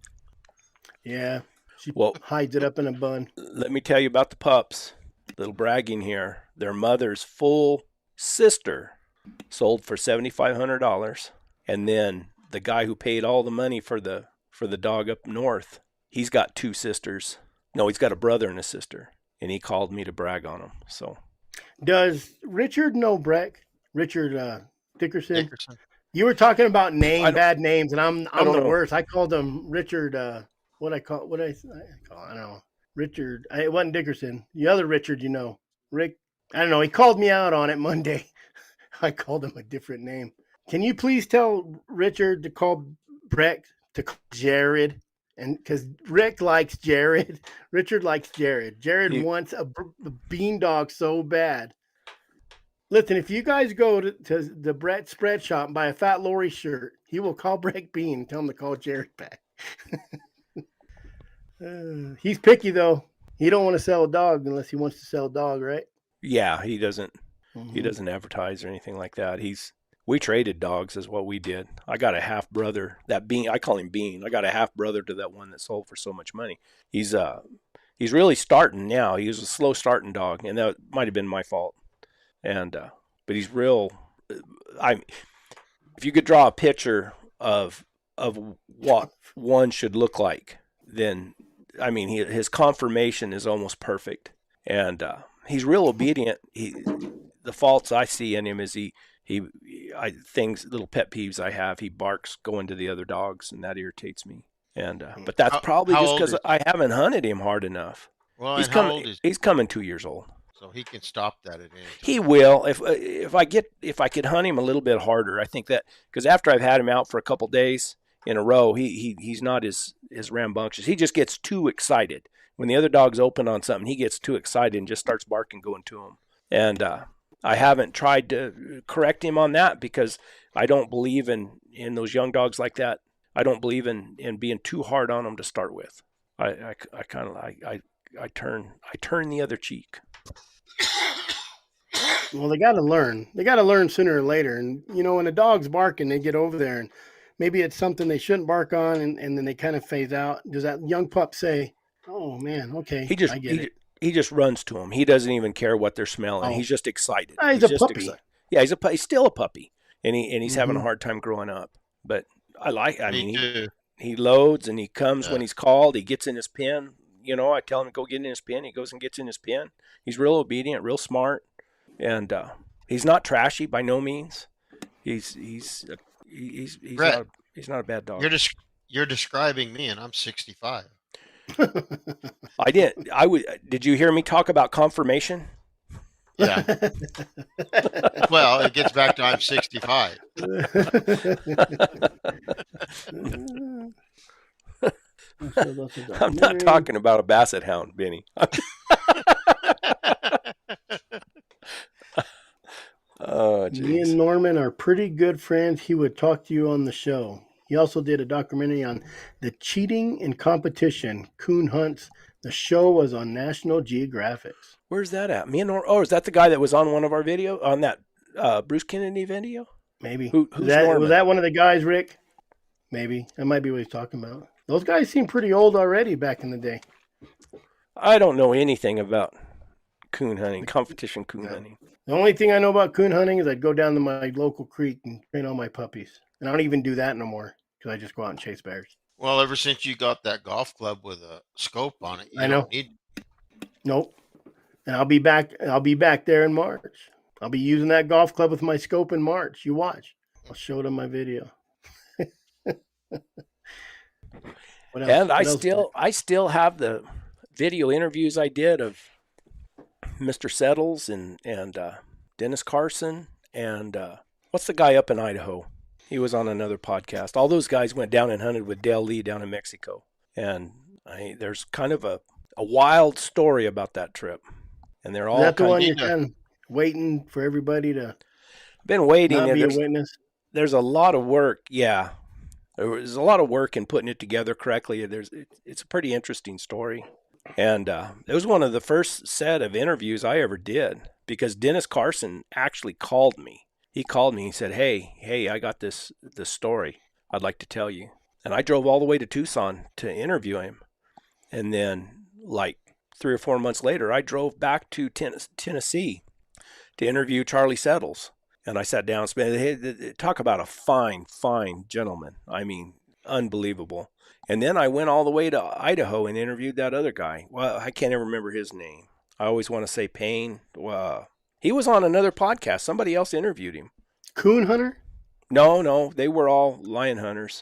Yeah, she well, hides it up in a bun. let me tell you about the pups. Little bragging here. Their mother's full sister sold for $7,500, and then the guy who paid all the money for the dog up north, he's got 2 sisters. No, he's got a brother and a sister, and he called me to brag on him. So, Does Richard know Breck? Richard Dickerson? Dickerson. You were talking about bad names, and I'm don't the know. worst. I called him Richard. What did I call? I don't know. Richard. It wasn't Dickerson. The other Richard, Rick. I don't know. He called me out on it Monday. I called him a different name. Can you please tell Richard to call Breck to call Jared? And because Rick likes Jared, Richard likes Jared. Jared wants a bean dog so bad. Listen, if you guys go to the Brett spread shop and buy a Fat Lori shirt, he will call Breck Bean and tell him to call Jared back. He's picky, though. He don't want to sell a dog unless he wants to sell a dog, right? yeah, he doesn't Mm-hmm. he doesn't advertise or anything like that. We traded dogs is what we did. I got a half brother, that Bean, I call him Bean. I got a half brother to that one that sold for so much money. He's really starting now. He was a slow starting dog, and that might have been my fault. And but he's real. If you could draw a picture of what one should look like, then his conformation is almost perfect, and he's real obedient. The faults I see in him is little pet peeves I have. He barks going to the other dogs, and that irritates me. And but that's probably just because I haven't hunted him hard enough. Well, he's and how coming. old is He's coming 2 years old. so he can stop that at any time. He will if I could hunt him a little bit harder. I think that because after I've had him out for a couple days in a row, he's not as rambunctious. He just gets too excited when the other dog's open on something. He gets too excited and just starts barking, going to him. And I haven't tried to correct him on that because I don't believe in those young dogs like that. I don't believe in being too hard on them to start with. I turn the other cheek. Well, they got to learn. They got to learn sooner or later. And, when a dog's barking, they get over there and maybe it's something they shouldn't bark on and then they kind of phase out. Does that young pup say, oh, man, okay, I get it. He just runs to him. He doesn't even care what they're smelling. Oh. He's just excited. He's a puppy. Yeah, he's still a puppy, and he's having a hard time growing up. But he loads and he comes when he's called. He gets in his pen. I tell him to go get in his pen. He goes and gets in his pen. He's real obedient, real smart, and he's not trashy by no means. He's Brett, not a bad dog. You're describing me, and I'm 65. Did you hear me talk about confirmation? Yeah. Well, it gets back to I'm 65. I'm not talking about a basset hound, Benny. Oh, geez. Me and Norman are pretty good friends. He would talk to you on the show. He also did a documentary on the cheating in competition, coon hunts. The show was on National Geographic. Where's that at? Is that the guy that was on one of our video on that Bruce Kennedy video? Maybe. Who's was that one of the guys, Rick? Maybe. That might be what he's talking about. Those guys seem pretty old already back in the day. I don't know anything about coon hunting, competition coon hunting. The only thing I know about coon hunting is I'd go down to my local creek and train all my puppies. And I don't even do that no more because I just go out and chase bears. Well, ever since you got that golf club with a scope on it, I know. Don't need... Nope. And I'll be back there in March. I'll be using that golf club with my scope in March. You watch. I'll show it on my video. And I still have the video interviews I did of Mr. Settles and Dennis Carson and what's the guy up in Idaho? He was on another podcast. All those guys went down and hunted with Dale Lee down in Mexico. And There's kind of a wild story about that trip, and they're all Is that the kind one of, you're kind of waiting for everybody to been waiting. not And be a witness? there's a lot of work. Yeah, there's a lot of work in putting it together correctly. It's a pretty interesting story, and it was one of the first set of interviews I ever did because Dennis Carson actually called me. He called me. He said, "Hey, I got this story I'd like to tell you." And I drove all the way to Tucson to interview him. And then like 3 or 4 months later, I drove back to Tennessee to interview Charlie Settles. And I sat down and spent, talk about a fine, fine gentleman. I mean, unbelievable. And then I went all the way to Idaho and interviewed that other guy. Well, I can't even remember his name. I always want to say Payne. He was on another podcast. Somebody else interviewed him. Coon hunter? No, they were all lion hunters.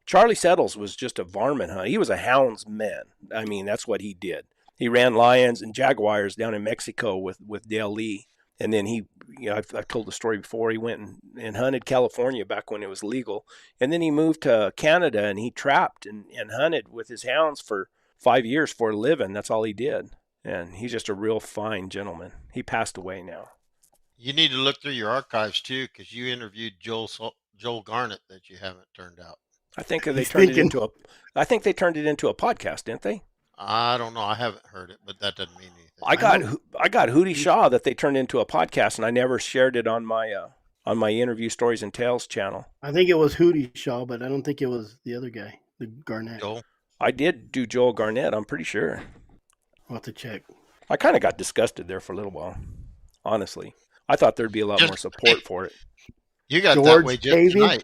Charlie Settles was just a varmint hunter. He was a houndsman. I mean, that's what he did. He ran lions and jaguars down in Mexico with Dale Lee. And then I've told the story before, he went and hunted California back when it was legal. And then he moved to Canada and he trapped and hunted with his hounds for 5 years for a living. That's all he did. And he's just a real fine gentleman. He passed away now. You need to look through your archives too, because you interviewed Joel Garnett that you haven't turned out. I think they turned it into a podcast, didn't they? I don't know. I haven't heard it, but that doesn't mean anything. I got Hootie Shaw that they turned into a podcast, and I never shared it on my Interview Stories and Tales channel. I think it was Hootie Shaw, but I don't think it was the other guy, the Garnett. Joel? I did do Joel Garnett. I'm pretty sure. I'll have to check. I kind of got disgusted there for a little while, honestly. I thought there'd be a lot more support for it. You got that way just tonight.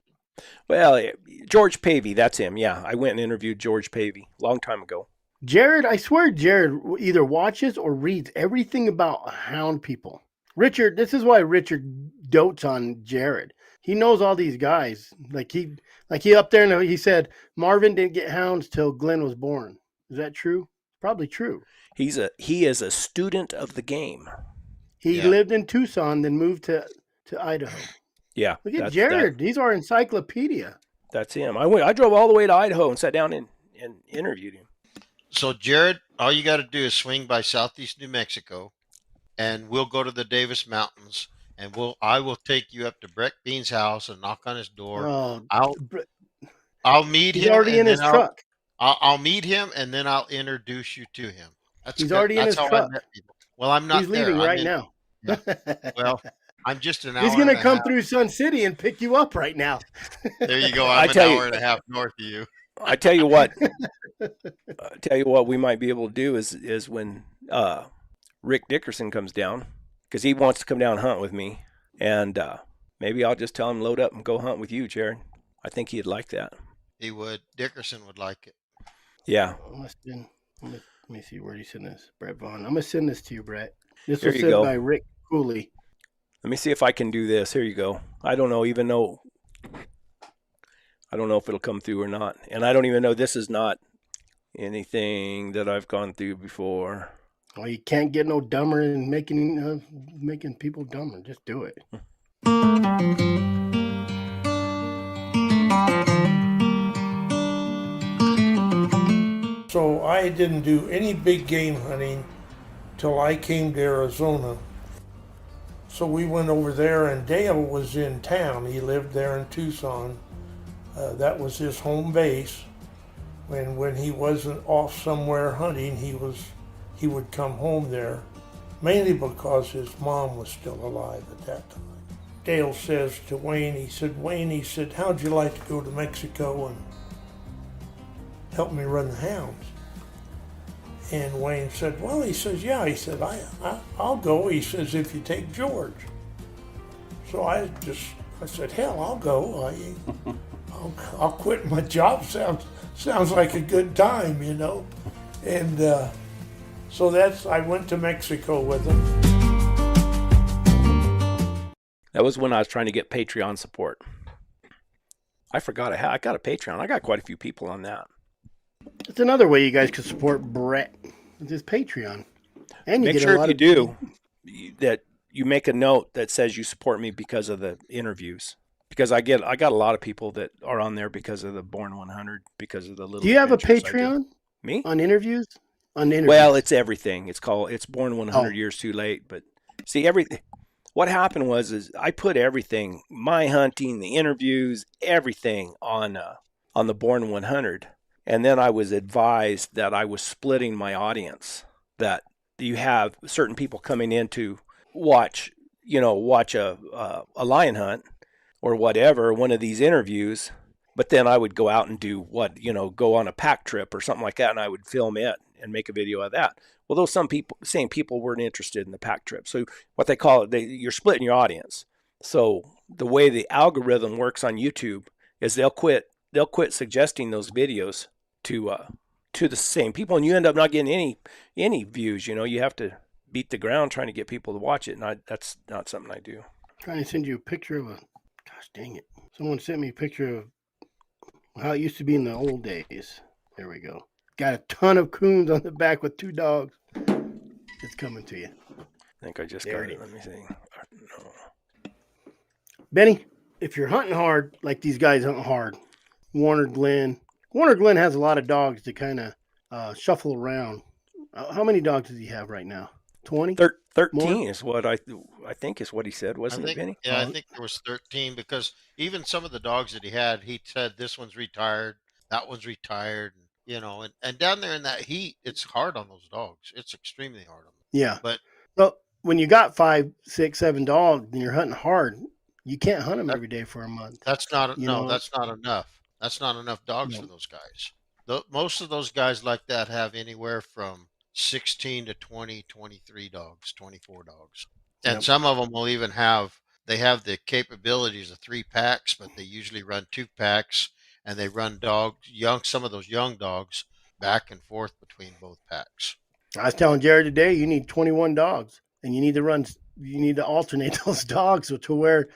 Well, George Pavey, that's him. Yeah, I went and interviewed George Pavey a long time ago. Jared, I swear Jared either watches or reads everything about hound people. Richard, this is why Richard dotes on Jared. He knows all these guys. Like he up there and he said Marvin didn't get hounds till Glenn was born. Is that true? Probably true. He is a student of the game. He lived in Tucson, then moved to Idaho. Yeah. Look at Jared. He's our encyclopedia. That's him. I drove all the way to Idaho and sat down and interviewed him. So, Jared, all you got to do is swing by Southeast New Mexico, and we'll go to the Davis Mountains, and I will take you up to Brett Bean's house and knock on his door. I'll meet him. He's already in his truck. I'll meet him, and then I'll introduce you to him. He's already in his truck. Well, I'm not. He's leaving right now. Yeah. Well, I'm just an hour. He's going to come through Sun City and pick you up right now. There you go. I'm an hour and a half north of you. I tell you what. We might be able to do is when Rick Dickerson comes down, because he wants to come down and hunt with me, and maybe I'll just tell him load up and go hunt with you, Jared. I think he'd like that. He would. Dickerson would like it. Yeah. Let me see where he sent this. Brett Vaughn. I'm going to send this to you, Brett. This was sent by Rick Cooley. Let me see if I can do this. Here you go. I don't know if it'll come through or not. And I don't even know, this is not anything that I've gone through before. Well, you can't get no dumber than making people dumber. Just do it. So I didn't do any big game hunting till I came to Arizona. So we went over there, and Dale was in town. He lived there in Tucson. That was his home base. When he wasn't off somewhere hunting, he would come home there, mainly because his mom was still alive at that time. Dale says to Wayne, he said, how'd you like to go to Mexico and help me run the hounds? And Wayne said, well, he says, yeah. He said, I'll go. He says, if you take George. So I said, hell, I'll go. I'll quit my job. Sounds like a good time, you know. And so I went to Mexico with him. That was when I was trying to get Patreon support. I forgot I got a Patreon. I got quite a few people on that. It's another way you guys can support Brett with his Patreon. And you make sure if you do that you make a note that says you support me because of the interviews. Because I got a lot of people that are on there because of the Born 100, because of the little. Do you have a Patreon? Me? On interviews? On interviews. Well, it's everything. It's Born 100 Years Too Late. But see, what happened is I put everything, my hunting, the interviews, everything on the Born 100. And then I was advised that I was splitting my audience, that you have certain people coming in to watch a lion hunt or whatever, one of these interviews. But then I would go out and do go on a pack trip or something like that, and I would film it and make a video of that. Well, those same people weren't interested in the pack trip. So what they call it, you're splitting your audience. So the way the algorithm works on YouTube is they'll quit suggesting those videos to the same people, and you end up not getting any views. You have to beat the ground trying to get people to watch it, and that's not something I do. I'm trying to send you a picture of gosh dang it. Someone sent me a picture of how it used to be in the old days. There we go. Got a ton of coons on the back with 2 dogs. It's coming to you. I think I just got it. Let me see. No. Benny, if you're hunting hard, like these guys hunt hard, Warner Glenn has a lot of dogs to kind of shuffle around. How many dogs does he have right now? 20? 13 is what I think is what he said, wasn't it, Benny? Yeah, I think there was 13, because even some of the dogs that he had, he said this one's retired, that one's retired, and down there in that heat, it's hard on those dogs. It's extremely hard on them. Yeah. But when you got 5, 6, 7 dogs and you're hunting hard, you can't hunt them every day for a month. That's not enough. That's not enough dogs for those guys. Most of those guys like that have anywhere from 16 to 20, 23 dogs, 24 dogs. And some of them will even have the capabilities of 3 packs, but they usually run 2 packs, and they run some of those young dogs back and forth between both packs. I was telling Jared today, you need 21 dogs, and you need to alternate those dogs to where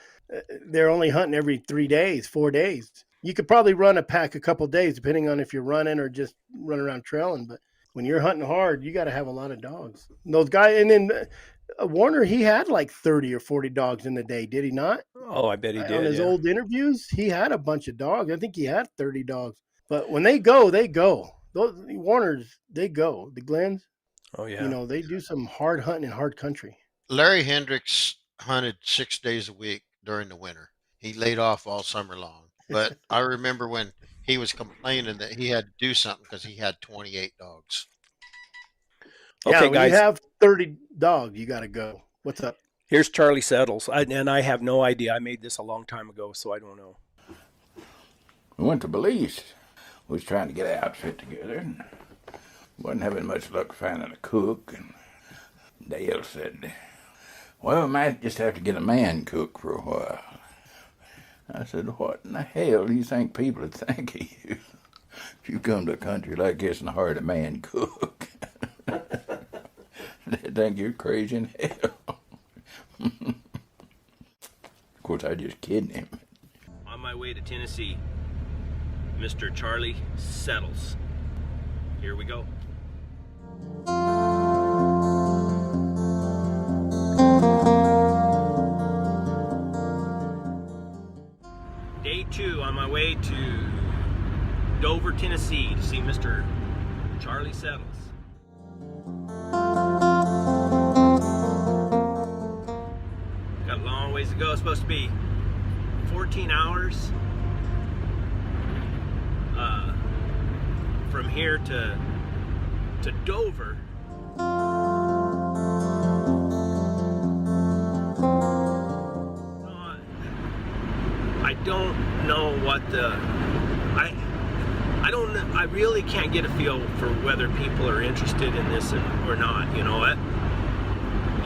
they're only hunting every 3 days, 4 days. You could probably run a pack a couple days, depending on if you're running or just run around trailing. But when you're hunting hard, you got to have a lot of dogs. Those guys, and then Warner, he had like 30 or 40 dogs in the day, did he not? Oh, I bet he did. On his old interviews, he had a bunch of dogs. I think he had 30 dogs. But when they go, they go. Those Warners, they go. The Glens, oh yeah, they do some hard hunting in hard country. Larry Hendricks hunted 6 days a week during the winter. He laid off all summer long. But I remember when he was complaining that he had to do something because he had 28 dogs. Okay, when guys. You have 30 dogs, you got to go. What's up? Here's Charlie Settles. And I have no idea. I made this a long time ago, so I don't know. We went to Belize. We was trying to get an outfit together and wasn't having much luck finding a cook. And Dale said, well, we might just have to get a man cook for a while. I said, what in the hell do you think people would think of you if you come to a country like this and hire a man cook? They think you're crazy in hell. Of course, I just kidding him. On my way to Tennessee, Mr. Charlie Settles. Here we go. Day 2 on my way to Dover, Tennessee to see Mr. Charlie Settles. Got a long ways to go. It's supposed to be 14 hours from here to Dover. I don't know what I really can't get a feel for whether people are interested in this or not, you know what?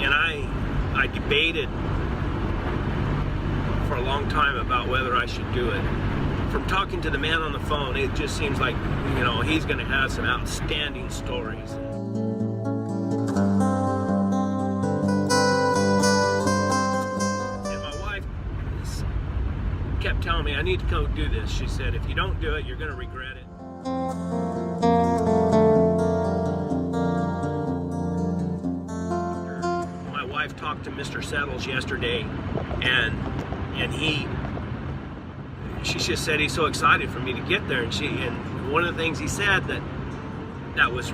And I debated for a long time about whether I should do it. From talking to the man on the phone, it just seems like, he's going to have some outstanding stories. And my wife kept telling me, I need to go do this. She said, if you don't do it, you're going to regret it. My wife talked to Mr. Settles yesterday, and she just said he's so excited for me to get there, and one of the things he said that was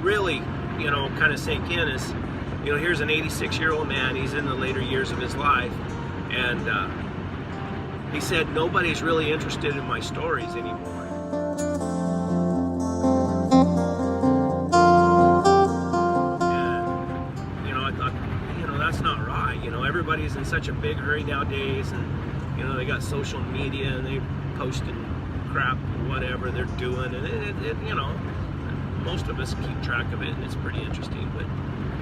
really, kind of sank in is, here's an 86-year-old man. He's in the later years of his life. And he said, nobody's really interested in my stories anymore. And, I thought, that's not right. Everybody's in such a big hurry nowadays. And, they got social media and they posting crap, whatever they're doing. And most of us keep track of it, and it's pretty interesting. But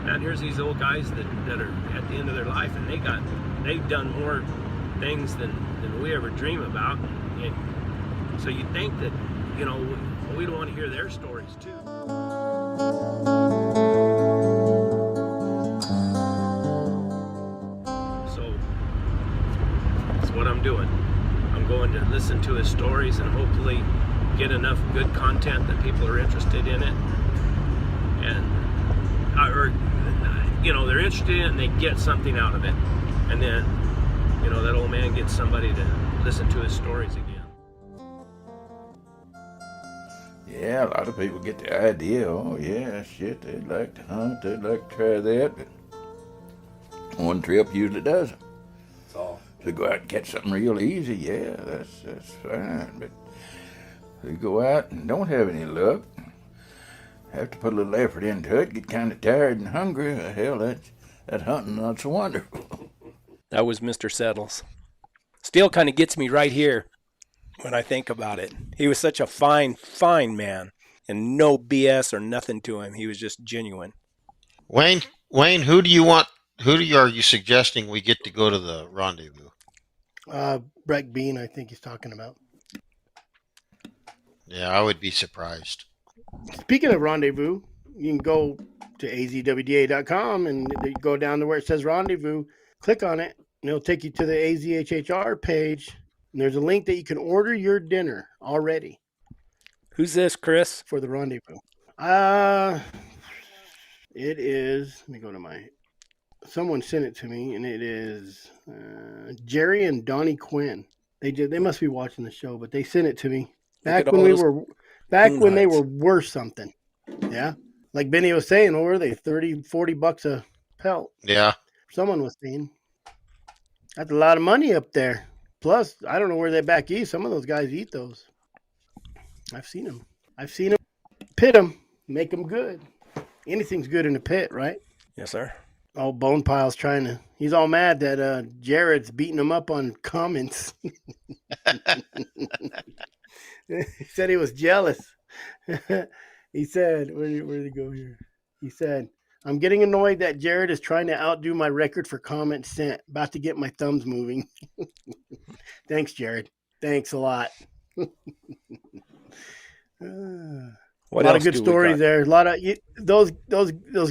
man, here's these old guys that are at the end of their life, and they've done more things than we ever dream about. And so you think that, we don't want to hear their stories too. So that's what I'm doing. I'm going to listen to his stories and hopefully get enough good content that people are interested in it, and they're interested in it and they get something out of it, and then that old man gets somebody to listen to his stories again. Yeah, a lot of people get the idea, oh yeah, shit, they'd like to hunt, they'd like to try that, but one trip usually does it. That's all. To go out and catch something real easy, yeah, that's fine, but you go out and don't have any luck, have to put a little effort into it, get kind of tired and hungry, hell, that hunting not so wonderful. That was Mr. Settles. Still kind of gets me right here when I think about it. He was such a fine, fine man, and no BS or nothing to him. He was just genuine. Wayne, who are you suggesting we get to go to the rendezvous? Breck Bean, I think he's talking about. Yeah, I would be surprised. Speaking of rendezvous, you can go to azwda.com and you go down to where it says rendezvous, click on it, and it'll take you to the AZHHR page. And there's a link that you can order your dinner already. Who's this, Chris? For the rendezvous. It is, let me go to someone sent it to me, and it is Jerry and Donnie Quinn. They must be watching the show, but they sent it to me back when they were worth something. Yeah. Like Benny was saying, what were they, $30-$40 a pelt? Yeah. Someone was saying. That's a lot of money up there. Plus, I don't know where they back east. Some of those guys eat those. I've seen them pit them, make them good. Anything's good in a pit, right? Yes, sir. Oh, Bone Pile's he's all mad that Jared's beating him up on comments. He said he was jealous. He said, where did he go here? He said, I'm getting annoyed that Jared is trying to outdo my record for comments sent. About to get my thumbs moving. Thanks, Jared. Thanks a lot. A lot of good stories there. A lot of those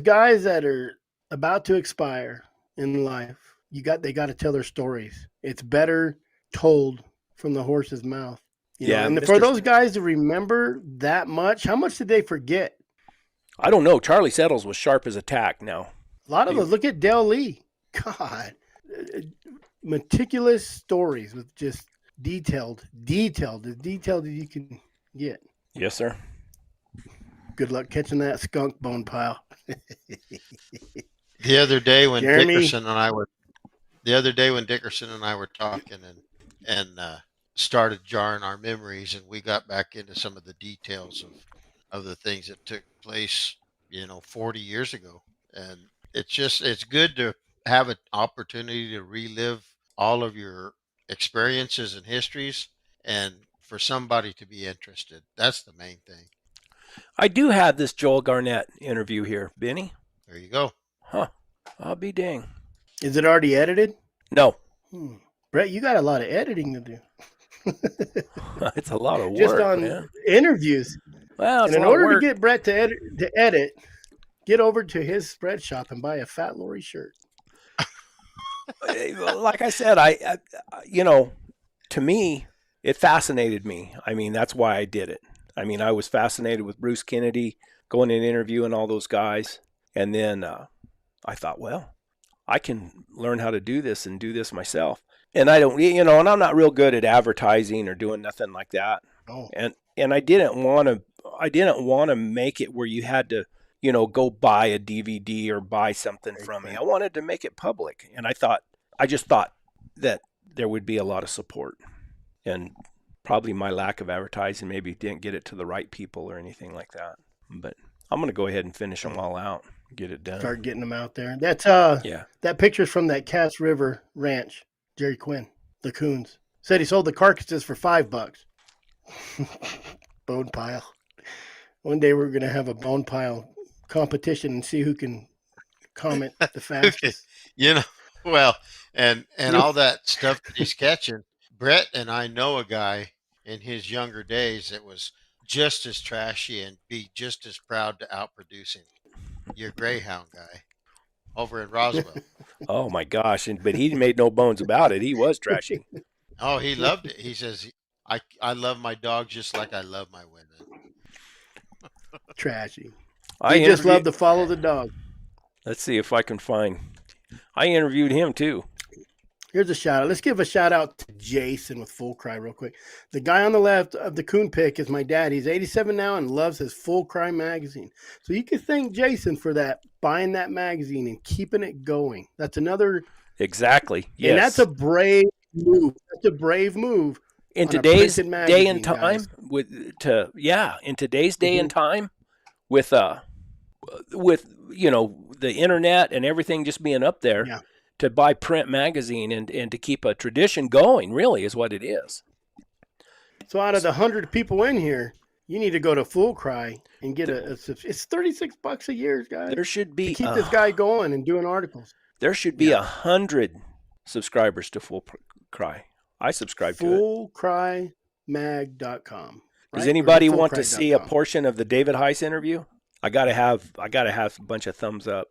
guys that are about to expire in life. They got to tell their stories. It's better told from the horse's mouth. And for those guys to remember that much, how much did they forget? I don't know. Charlie Settles was sharp as a tack now. A lot of those. Look at Dale Lee. God. Meticulous stories with just detailed, as detailed as you can get. Yes, sir. Good luck catching that skunk, Bone Pile. The other day when Dickerson and I were talking and started jarring our memories, and we got back into some of the details of the things that took place, 40 years ago. And it's good to have an opportunity to relive all of your experiences and histories, and for somebody to be interested. That's the main thing. I do have this Joel Garnett interview here, Benny. There you go. Huh. I'll be dang. Is it already edited? No. Brett, you got a lot of editing to do. It's a lot of work. Just on interviews. Well, and in order to get Brett to edit, get over to his spread shop and buy a Fat Lori shirt. Like I said, I to me, it fascinated me. I mean, that's why I did it. I mean, I was fascinated with Bruce Kennedy, going and interviewing all those guys. And then I thought, well, I can learn how to do this and do this myself. And I don't, and I'm not real good at advertising or doing nothing like that. Oh. And I didn't want to didn't want to make it where you had to, go buy a DVD or buy something from me. I wanted to make it public. And I just thought that there would be a lot of support, and probably my lack of advertising maybe didn't get it to the right people or anything like that. But I'm going to go ahead and finish them all out, get it done. Start getting them out there. That's that picture's from that Cass River Ranch. Jerry Quinn, the coons, said he sold the carcasses for $5. Bone pile. One day we're going to have a bone pile competition and see who can comment the fastest. Well, and all that stuff that he's catching. Brett and I know a guy in his younger days that was just as trashy and be just as proud to outproduce him. Your greyhound guy over in Roswell. Oh my gosh! But he made no bones about it. He was trashy. Oh, he loved it. He says, I love my dog just like I love my women. Trashy. He just loved to follow the dog. Let's see if I can find. I interviewed him too. Here's a shout out. Let's give a shout out to Jason with Full Cry real quick. The guy on the left of the coon pic is my dad. He's 87 now and loves his Full Cry magazine. So you can thank Jason for that, buying that magazine and keeping it going. That's another. Exactly. Yes. And that's a brave move. That's a brave move. In today's day and time, in today's day and time, with the internet and everything just being up there. Yeah. To buy print magazine and to keep a tradition going, really, is what it is. So out of the 100 people in here, you need to go to Full Cry and get it's $36 a year, guys. There should be to keep this guy going and doing articles. There should be 100 subscribers to Full Cry. I subscribe to it. FullCryMag.com. Right? Does anybody want to see a portion of the David Heiss interview? I gotta have a bunch of thumbs up.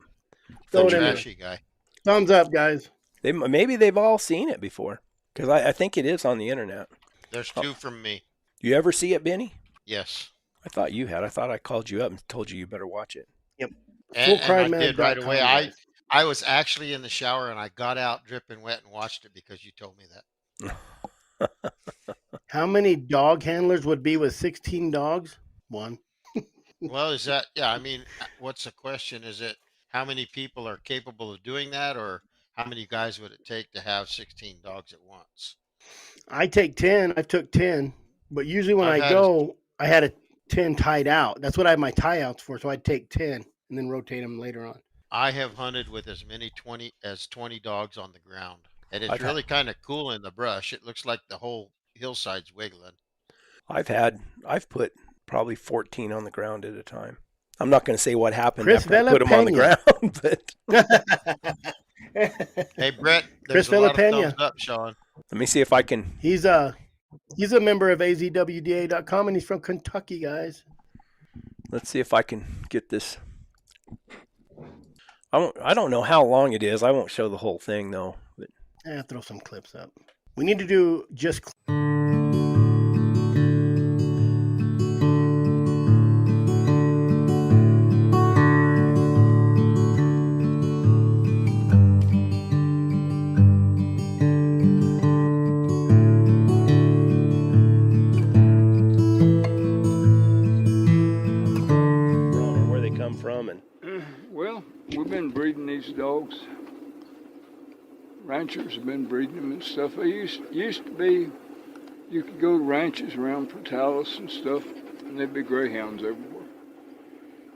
Trashy guy. Thumbs up, guys. Maybe they've all seen it before, because I think it is on the internet. There's 2 from me. You ever see it, Benny? Yes. I thought you had. I thought I called you up and told you better watch it. Yep. And I did right away. I was actually in the shower and I got out dripping wet and watched it because you told me that. How many dog handlers would be with 16 dogs? 1. Well, is that, I mean, what's the question? Is it how many people are capable of doing that, or how many guys would it take to have 16 dogs at once? I take 10. I've took 10, but usually when I had a 10 tied out. That's what I have my tie outs for. So I'd take 10 and then rotate them later on. I have hunted with as many 20 dogs on the ground, and it's really kind of cool in the brush. It looks like the whole hillside's wiggling. I've put probably 14 on the ground at a time. I'm not going to say what happened Chris after I put them on the ground, but hey, Brett, there's a lot of thumbs up, Sean. Let me see if I can. He's a member of azwda.com, and he's from Kentucky, guys. Let's see if I can get this. I don't know how long it is. I won't show the whole thing though. But throw some clips up. We need to do just. Well, we've been breeding these dogs. Ranchers have been breeding them and stuff. It used to be, you could go to ranches around Portales and stuff, and there'd be greyhounds everywhere.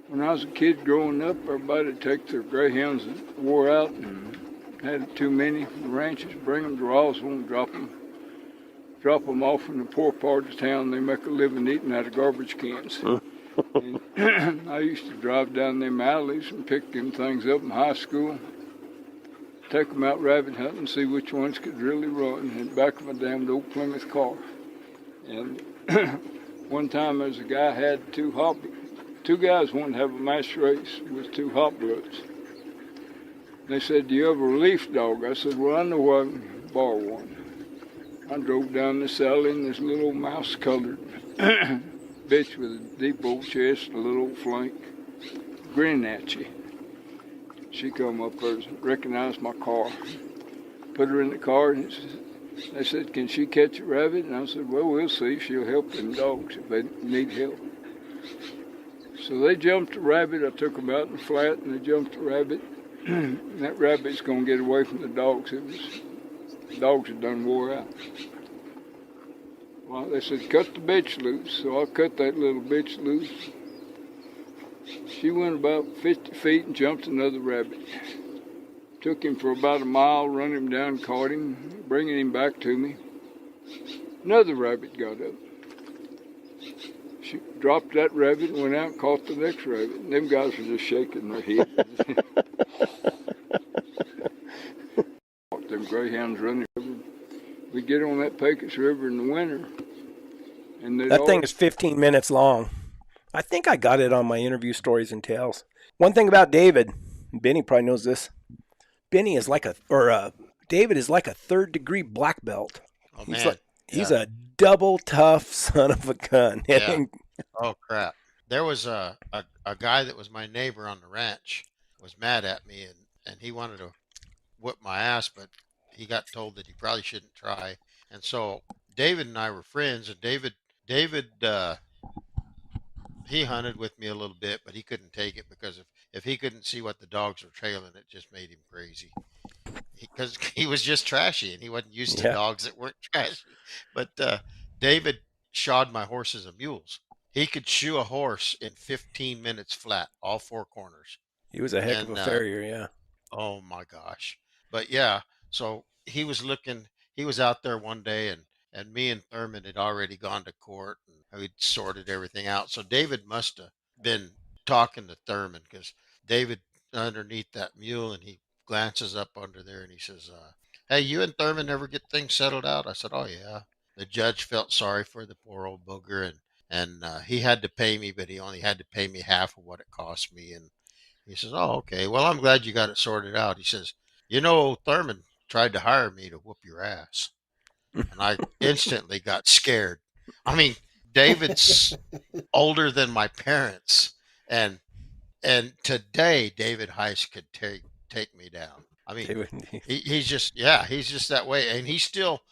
When I was a kid growing up, everybody would take their greyhounds that wore out and had too many from the ranches, bring them to Roswell and drop them off in the poor part of town. They make a living eating out of garbage cans. And I used to drive down them alleys and pick them things up in high school, take them out rabbit hunting and see which ones could really run in the back of a damned old Plymouth car. And one time there's a guy had two guys wanted to have a mass race with 2 hot bloods. They said, "Do you have a relief dog?" I said, "Well, I know I can borrow one." I drove down this alley and this little mouse-colored bitch with a deep old chest, a little old flank, grinning at you. She come up there, recognized my car, put her in the car, and they said, "Can she catch a rabbit?" And I said, "Well, we'll see. She'll help them dogs if they need help." So they jumped a rabbit. I took them out in the flat, and they jumped a rabbit. And that rabbit's going to get away from the dogs. The dogs had done wore out. Well, they said, cut the bitch loose. So I cut that little bitch loose. She went about 50 feet and jumped another rabbit. Took him for about a mile, run him down, caught him, bringing him back to me. Another rabbit got up. She dropped that rabbit and went out and caught the next rabbit. And them guys were just shaking their heads. Them greyhounds running. We get on that Pecos River in the winter. And that thing is 15 minutes long. I think I got it on my interview stories and tales. One thing about David, Benny probably knows this. Benny is like David is like a 3rd degree black belt. Oh, man. He's a double tough son of a gun. Yeah. Oh, crap. There was a guy that was my neighbor on the ranch was mad at me, and he wanted to whip my ass, but he got told that he probably shouldn't try. And so David and I were friends, and David he hunted with me a little bit, but he couldn't take it because if he couldn't see what the dogs were trailing, it just made him crazy. Because he was just trashy, and he wasn't used to dogs that weren't trashy. But David shod my horses and mules. He could shoe a horse in 15 minutes flat, all 4 corners. He was a heck of a farrier, yeah. Oh, my gosh. But, yeah, so he was out there one day, and me and Thurman had already gone to court, and we'd sorted everything out. So David must have been talking to Thurman, because David underneath that mule, and he glances up under there, and he says, hey, you and Thurman ever get things settled out? I said, oh, yeah. The judge felt sorry for the poor old booger, and he had to pay me, but he only had to pay me half of what it cost me. And he says, oh, okay. Well, I'm glad you got it sorted out. He says, you know, Thurman tried to hire me to whoop your ass. And I instantly got scared. I mean, David's older than my parents. And today, David Heiss could take me down. I mean, he's just that way. And he's still,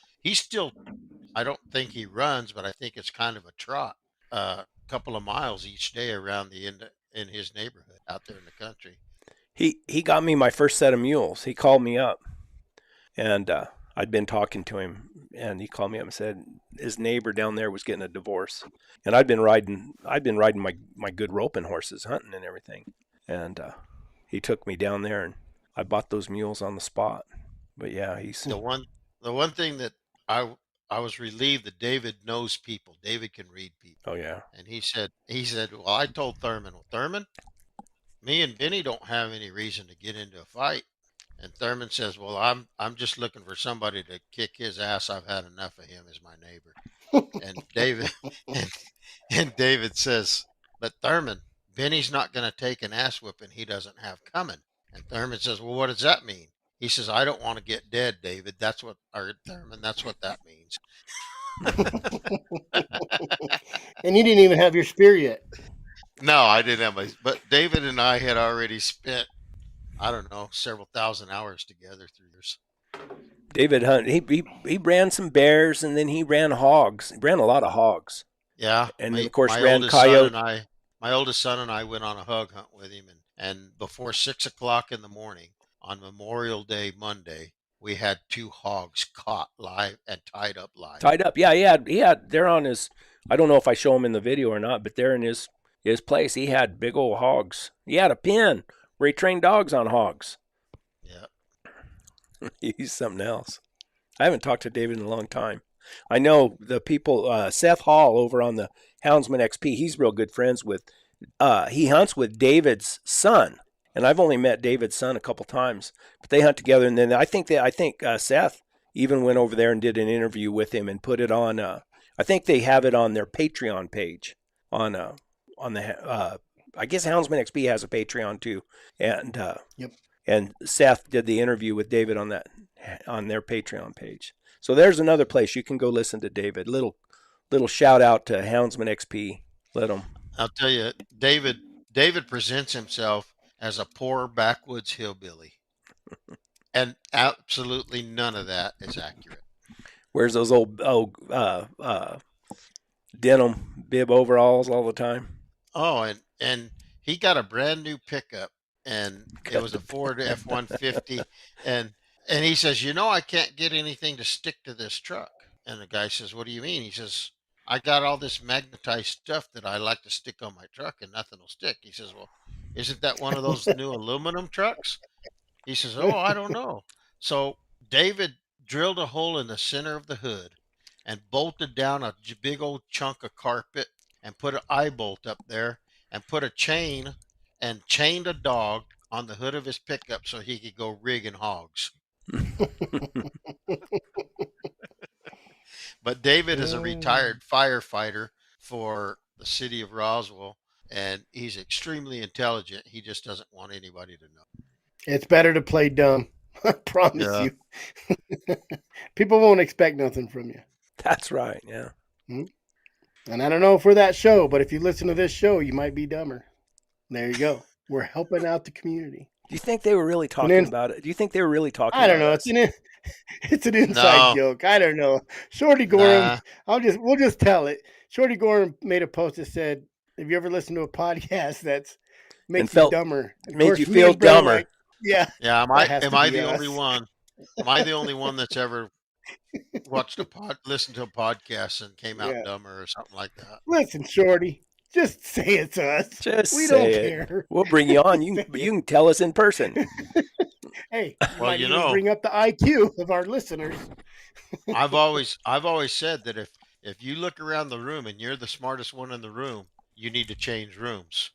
I don't think he runs, but I think it's kind of a trot, a couple of miles each day around in his neighborhood out there in the country. He got me my first set of mules. He called me up, and I'd been talking to him, and he called me up and said his neighbor down there was getting a divorce, and I'd been riding my good roping horses, hunting and everything, and he took me down there, and I bought those mules on the spot. But yeah, he's the one thing that I was relieved that David knows people. David can read people. Oh yeah. And he said, well, I told Thurman, me and Benny don't have any reason to get into a fight. And Thurman says, well, I'm just looking for somebody to kick his ass. I've had enough of him as my neighbor. And David says, but Thurman, Benny's not going to take an ass whipping he doesn't have coming. And Thurman says, well, what does that mean? He says, I don't want to get dead, David. Thurman, that's what that means. And you didn't even have your spear yet. No, I didn't have but David and I had already spent, I don't know, several thousand hours together through years. David hunted. He ran some bears, and then he ran hogs. He ran a lot of hogs. Yeah. And of course ran coyote. My oldest son and I went on a hog hunt with him, and before 6 o'clock in the morning on Memorial Day Monday, we had 2 hogs caught live and tied up live. Tied up, yeah. He had. They're on his. I don't know if I show him in the video or not, but they're in his place. He had big old hogs. He had a pen where he trained dogs on hogs. Yeah. He's something else. I haven't talked to David in a long time. I know the people. Seth Hall over on the Houndsman XP. He's real good friends with. He hunts with David's son. And I've only met David's son a couple times, but they hunt together. And then I think Seth even went over there and did an interview with him and put it on. I think they have it on their Patreon page on the. I guess Houndsman XP has a Patreon too, and yep. And Seth did the interview with David on their Patreon page. So there's another place you can go listen to David. Little shout out to Houndsman XP. Let him. I'll tell you, David presents himself as a poor backwoods hillbilly, and absolutely none of that is accurate. Wears those old denim bib overalls all the time. Oh, and he got a brand new pickup, and it was a Ford F-150, and he says, I can't get anything to stick to this truck. And the guy says, what do you mean? He says, I got all this magnetized stuff that I like to stick on my truck, and nothing will stick. He says, well, isn't that one of those new aluminum trucks? He says, oh, I don't know. So David drilled a hole in the center of the hood and bolted down a big old chunk of carpet and put an eye bolt up there and put a chain and chained a dog on the hood of his pickup so he could go rigging hogs. But David is a retired firefighter for the city of Roswell, and he's extremely intelligent. He just doesn't want anybody to know. It's better to play dumb. I promise you. People won't expect nothing from you. That's right. Yeah. And I don't know for that show, but if you listen to this show, you might be dumber. There you go. We're helping out the community. Do you think they were really talking about it? Do you think they were really talking I don't know. about It's an inside joke. I don't know. Shorty Gorham, we'll just tell it. Shorty Gorham made a post that said, have you ever listened to a podcast that's makes you dumber? Made you feel dumber. Like, yeah. Yeah. Am I the only one? Am I the only one that's ever listened to a podcast and came out dumber or something like that? Listen, Shorty, just say it to us. We don't care. We'll bring you on. You can tell us in person. Hey, well, bring up the IQ of our listeners. I've always said that if you look around the room and you're the smartest one in the room, you need to change rooms.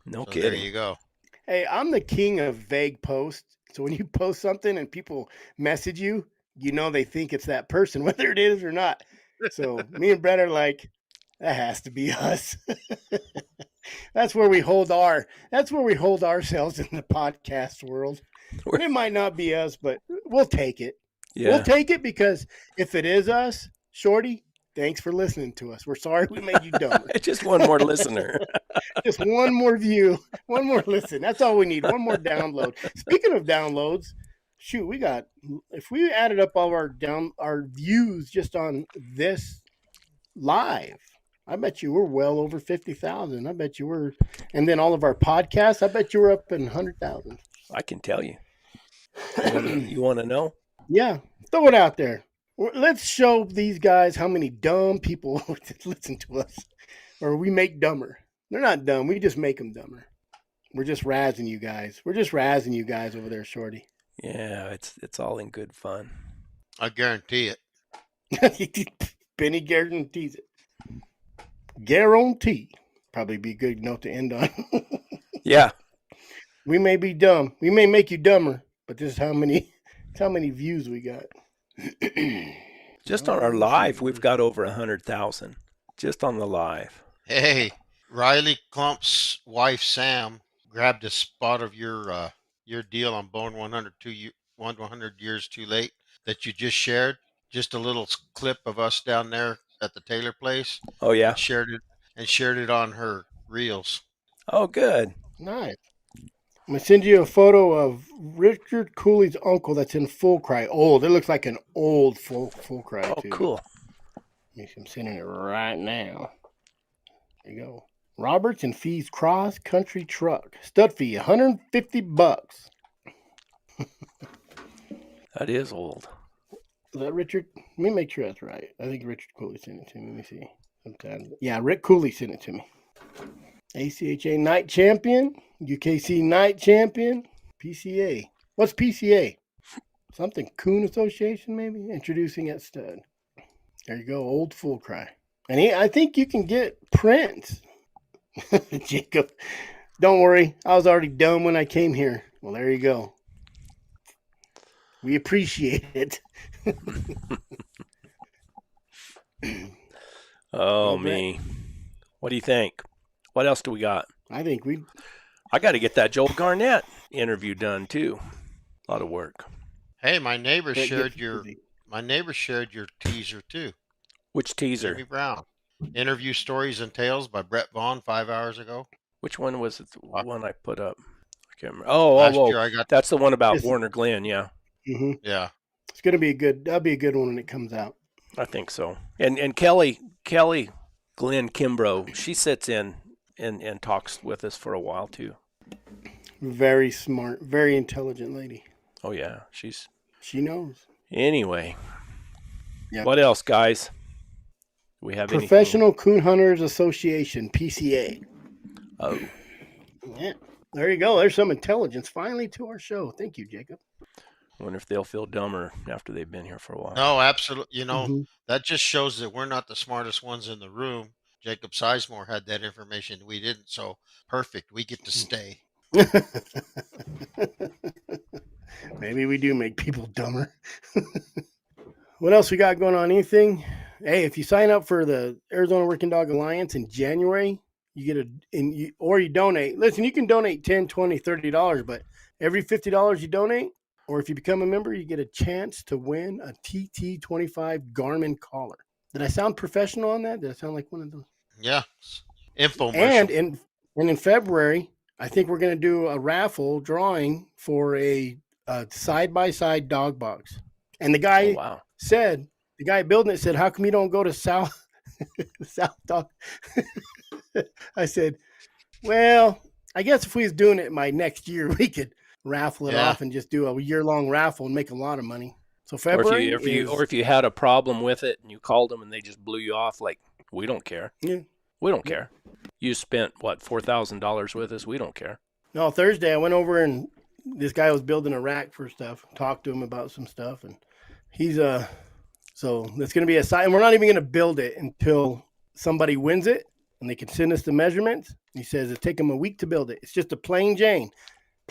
No kidding. There you go. Hey, I'm the king of vague posts. So when you post something and people message you, they think it's that person, whether it is or not. So me and Brett are like, that has to be us. That's where we hold ourselves in the podcast world. It might not be us, but we'll take it. Yeah. We'll take it because if it is us, Shorty, thanks for listening to us. We're sorry we made you dumber. Just one more listener. Just one more view, one more listen. That's all we need. One more download. Speaking of downloads, shoot, if we added up all our views just on this live, I bet you we're well over 50,000. I bet you were, and then all of our podcasts, I bet you were up in 100,000. I can tell you. You want to know? Yeah, throw it out there. Let's show these guys how many dumb people listen to us, or we make dumber. They're not dumb. We just make them dumber. We're just razzing you guys. We're just razzing you guys over there, Shorty. Yeah, it's all in good fun. I guarantee it. Benny guarantees it. Guarantee. Probably be a good note to end on. Yeah. We may be dumb. We may make you dumber, but this is how many views we got. Just on our live, we've got over 100,000. Just on the live. Hey, Riley Klump's wife Sam grabbed a spot of your deal on Born 100 Years Too Late that you just shared. Just a little clip of us down there at the Taylor place. Oh yeah. Shared it on her reels. Oh, good. Nice. I'm going to send you a photo of Richard Cooley's uncle that's in Full Cry. Old. It looks like an old Full Cry, too. Oh, cool. I'm sending it right now. There you go. Roberts and Fee's Cross Country Truck. Stud fee, $150. That is old. Is that Richard? Let me make sure that's right. I think Richard Cooley sent it to me. Let me see. Sometimes. Yeah, Rick Cooley sent it to me. ACHA Night Champion, UKC Night Champion, PCA. What's PCA? Something Coon Association, maybe? Introducing at stud. There you go, old Full Cry. And I think you can get prints. Jacob, don't worry. I was already dumb when I came here. Well, there you go. We appreciate it. Oh, me. What do you think? What else do we got? I got to get that Joel Garnett interview done too. A lot of work. Hey, my neighbor shared your teaser too. Which teaser? Jimmy Brown. Interview Stories and Tales by Brett Vaughn 5 hours ago. Which one was it? The one I put up? I can't remember. That's the one about Warner Glenn. Yeah. Mm-hmm. Yeah. It's gonna be that'll be a good one when it comes out. I think so. And Kelly Glenn Kimbrough, she sits in and talks with us for a while too. Very smart, very intelligent lady. Oh yeah, she knows. Anyway, Yep. What else, guys? Do we have Professional Coon Hunters Association, PCA. Oh, yeah. There you go. There's some intelligence finally to our show. Thank you, Jacob. I wonder if they'll feel dumber after they've been here for a while. No, absolutely. That just shows that we're not the smartest ones in the room. Jacob Sizemore had that information. We didn't. So perfect. We get to stay. Maybe we do make people dumber. What else we got going on? Anything? Hey, if you sign up for the Arizona Working Dog Alliance in January, you get or you donate. Listen, you can donate $10, $20, $30, but every $50 you donate, or if you become a member, you get a chance to win a TT25 Garmin collar. Did I sound professional on that? Did I sound like one of those? Yeah. Infomercial. And in February, I think we're going to do a raffle drawing for a side-by-side dog box. And the guy said, the guy building it said, how come you don't go to South Dog? I said, well, I guess if we was doing it my next year, we could raffle it off and just do a year-long raffle and make a lot of money. So February, or if you had a problem with it and you called them and they just blew you off, like, we don't care. Yeah, we don't care. You spent what, $4,000 with us? We don't care. No, Thursday I went over and this guy was building a rack for stuff. Talked to him about some stuff, and he's so it's going to be a site, and we're not even going to build it until somebody wins it, and they can send us the measurements. He says it'll take them a week to build it. It's just a plain Jane,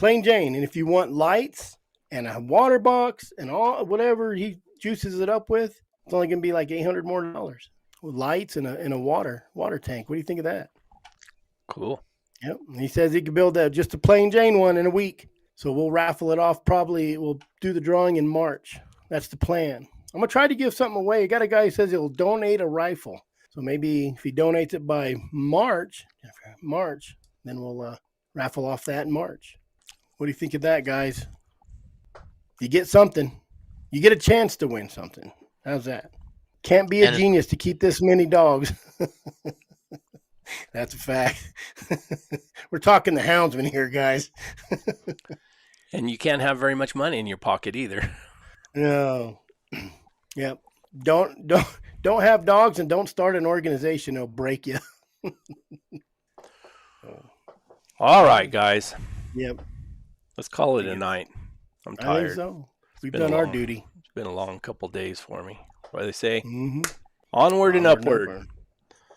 and if you want lights and a water box and all whatever he juices it up with, it's only going to be like $800 more with lights and a water tank. What do you think of that? Cool. Yep. And he says he can build just a plain Jane one in a week. So we'll raffle it off. Probably we'll do the drawing in March. That's the plan. I'm going to try to give something away. I got a guy who says he'll donate a rifle. So maybe if he donates it by March, then we'll raffle off that in March. What do you think of that, guys? You get something. You get a chance to win something. How's that? Can't be a genius to keep this many dogs. That's a fact. We're talking the houndsman here, guys. And you can't have very much money in your pocket either. No. Yep. Don't have dogs and don't start an organization. It'll break you. All right, guys. Yep. Let's call it a night. I'm tired. I think so. We've done our duty. It's been a long couple days for me. What do they say? Mm-hmm. Onward and upward.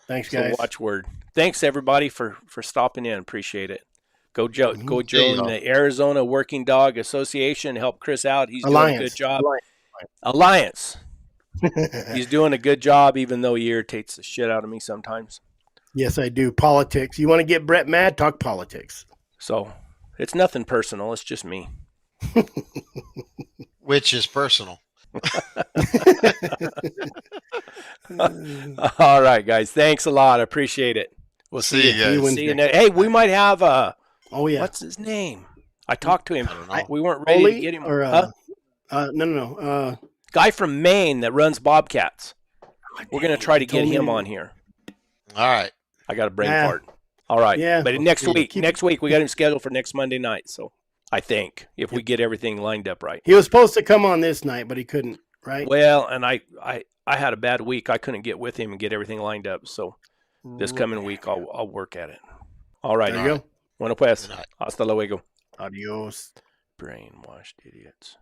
Thanks, guys. So watchword. Thanks, everybody, for stopping in. Appreciate it. Go join the Arizona Working Dog Association. Help Chris out. He's doing a good job. Alliance. He's doing a good job, even though he irritates the shit out of me sometimes. Yes, I do. Politics. You want to get Brett mad? Talk politics. So it's nothing personal. It's just me. Which is personal. All right, guys. Thanks a lot. I appreciate it. We'll see you guys. See you next. Hey, we might have what's his name? I talked to him. We weren't ready to get him. No. Guy from Maine that runs Bobcats. We're gonna try to get him on here. All right. I got a brain fart. All right. Yeah. But next week we got him scheduled for next Monday night. So I think if we get everything lined up right. He was supposed to come on this night, but he couldn't. Right. Well, and I had a bad week. I couldn't get with him and get everything lined up. So this coming week I'll work at it. All right. There you go. Bueno pues. Hasta luego. Adios. Brainwashed idiots.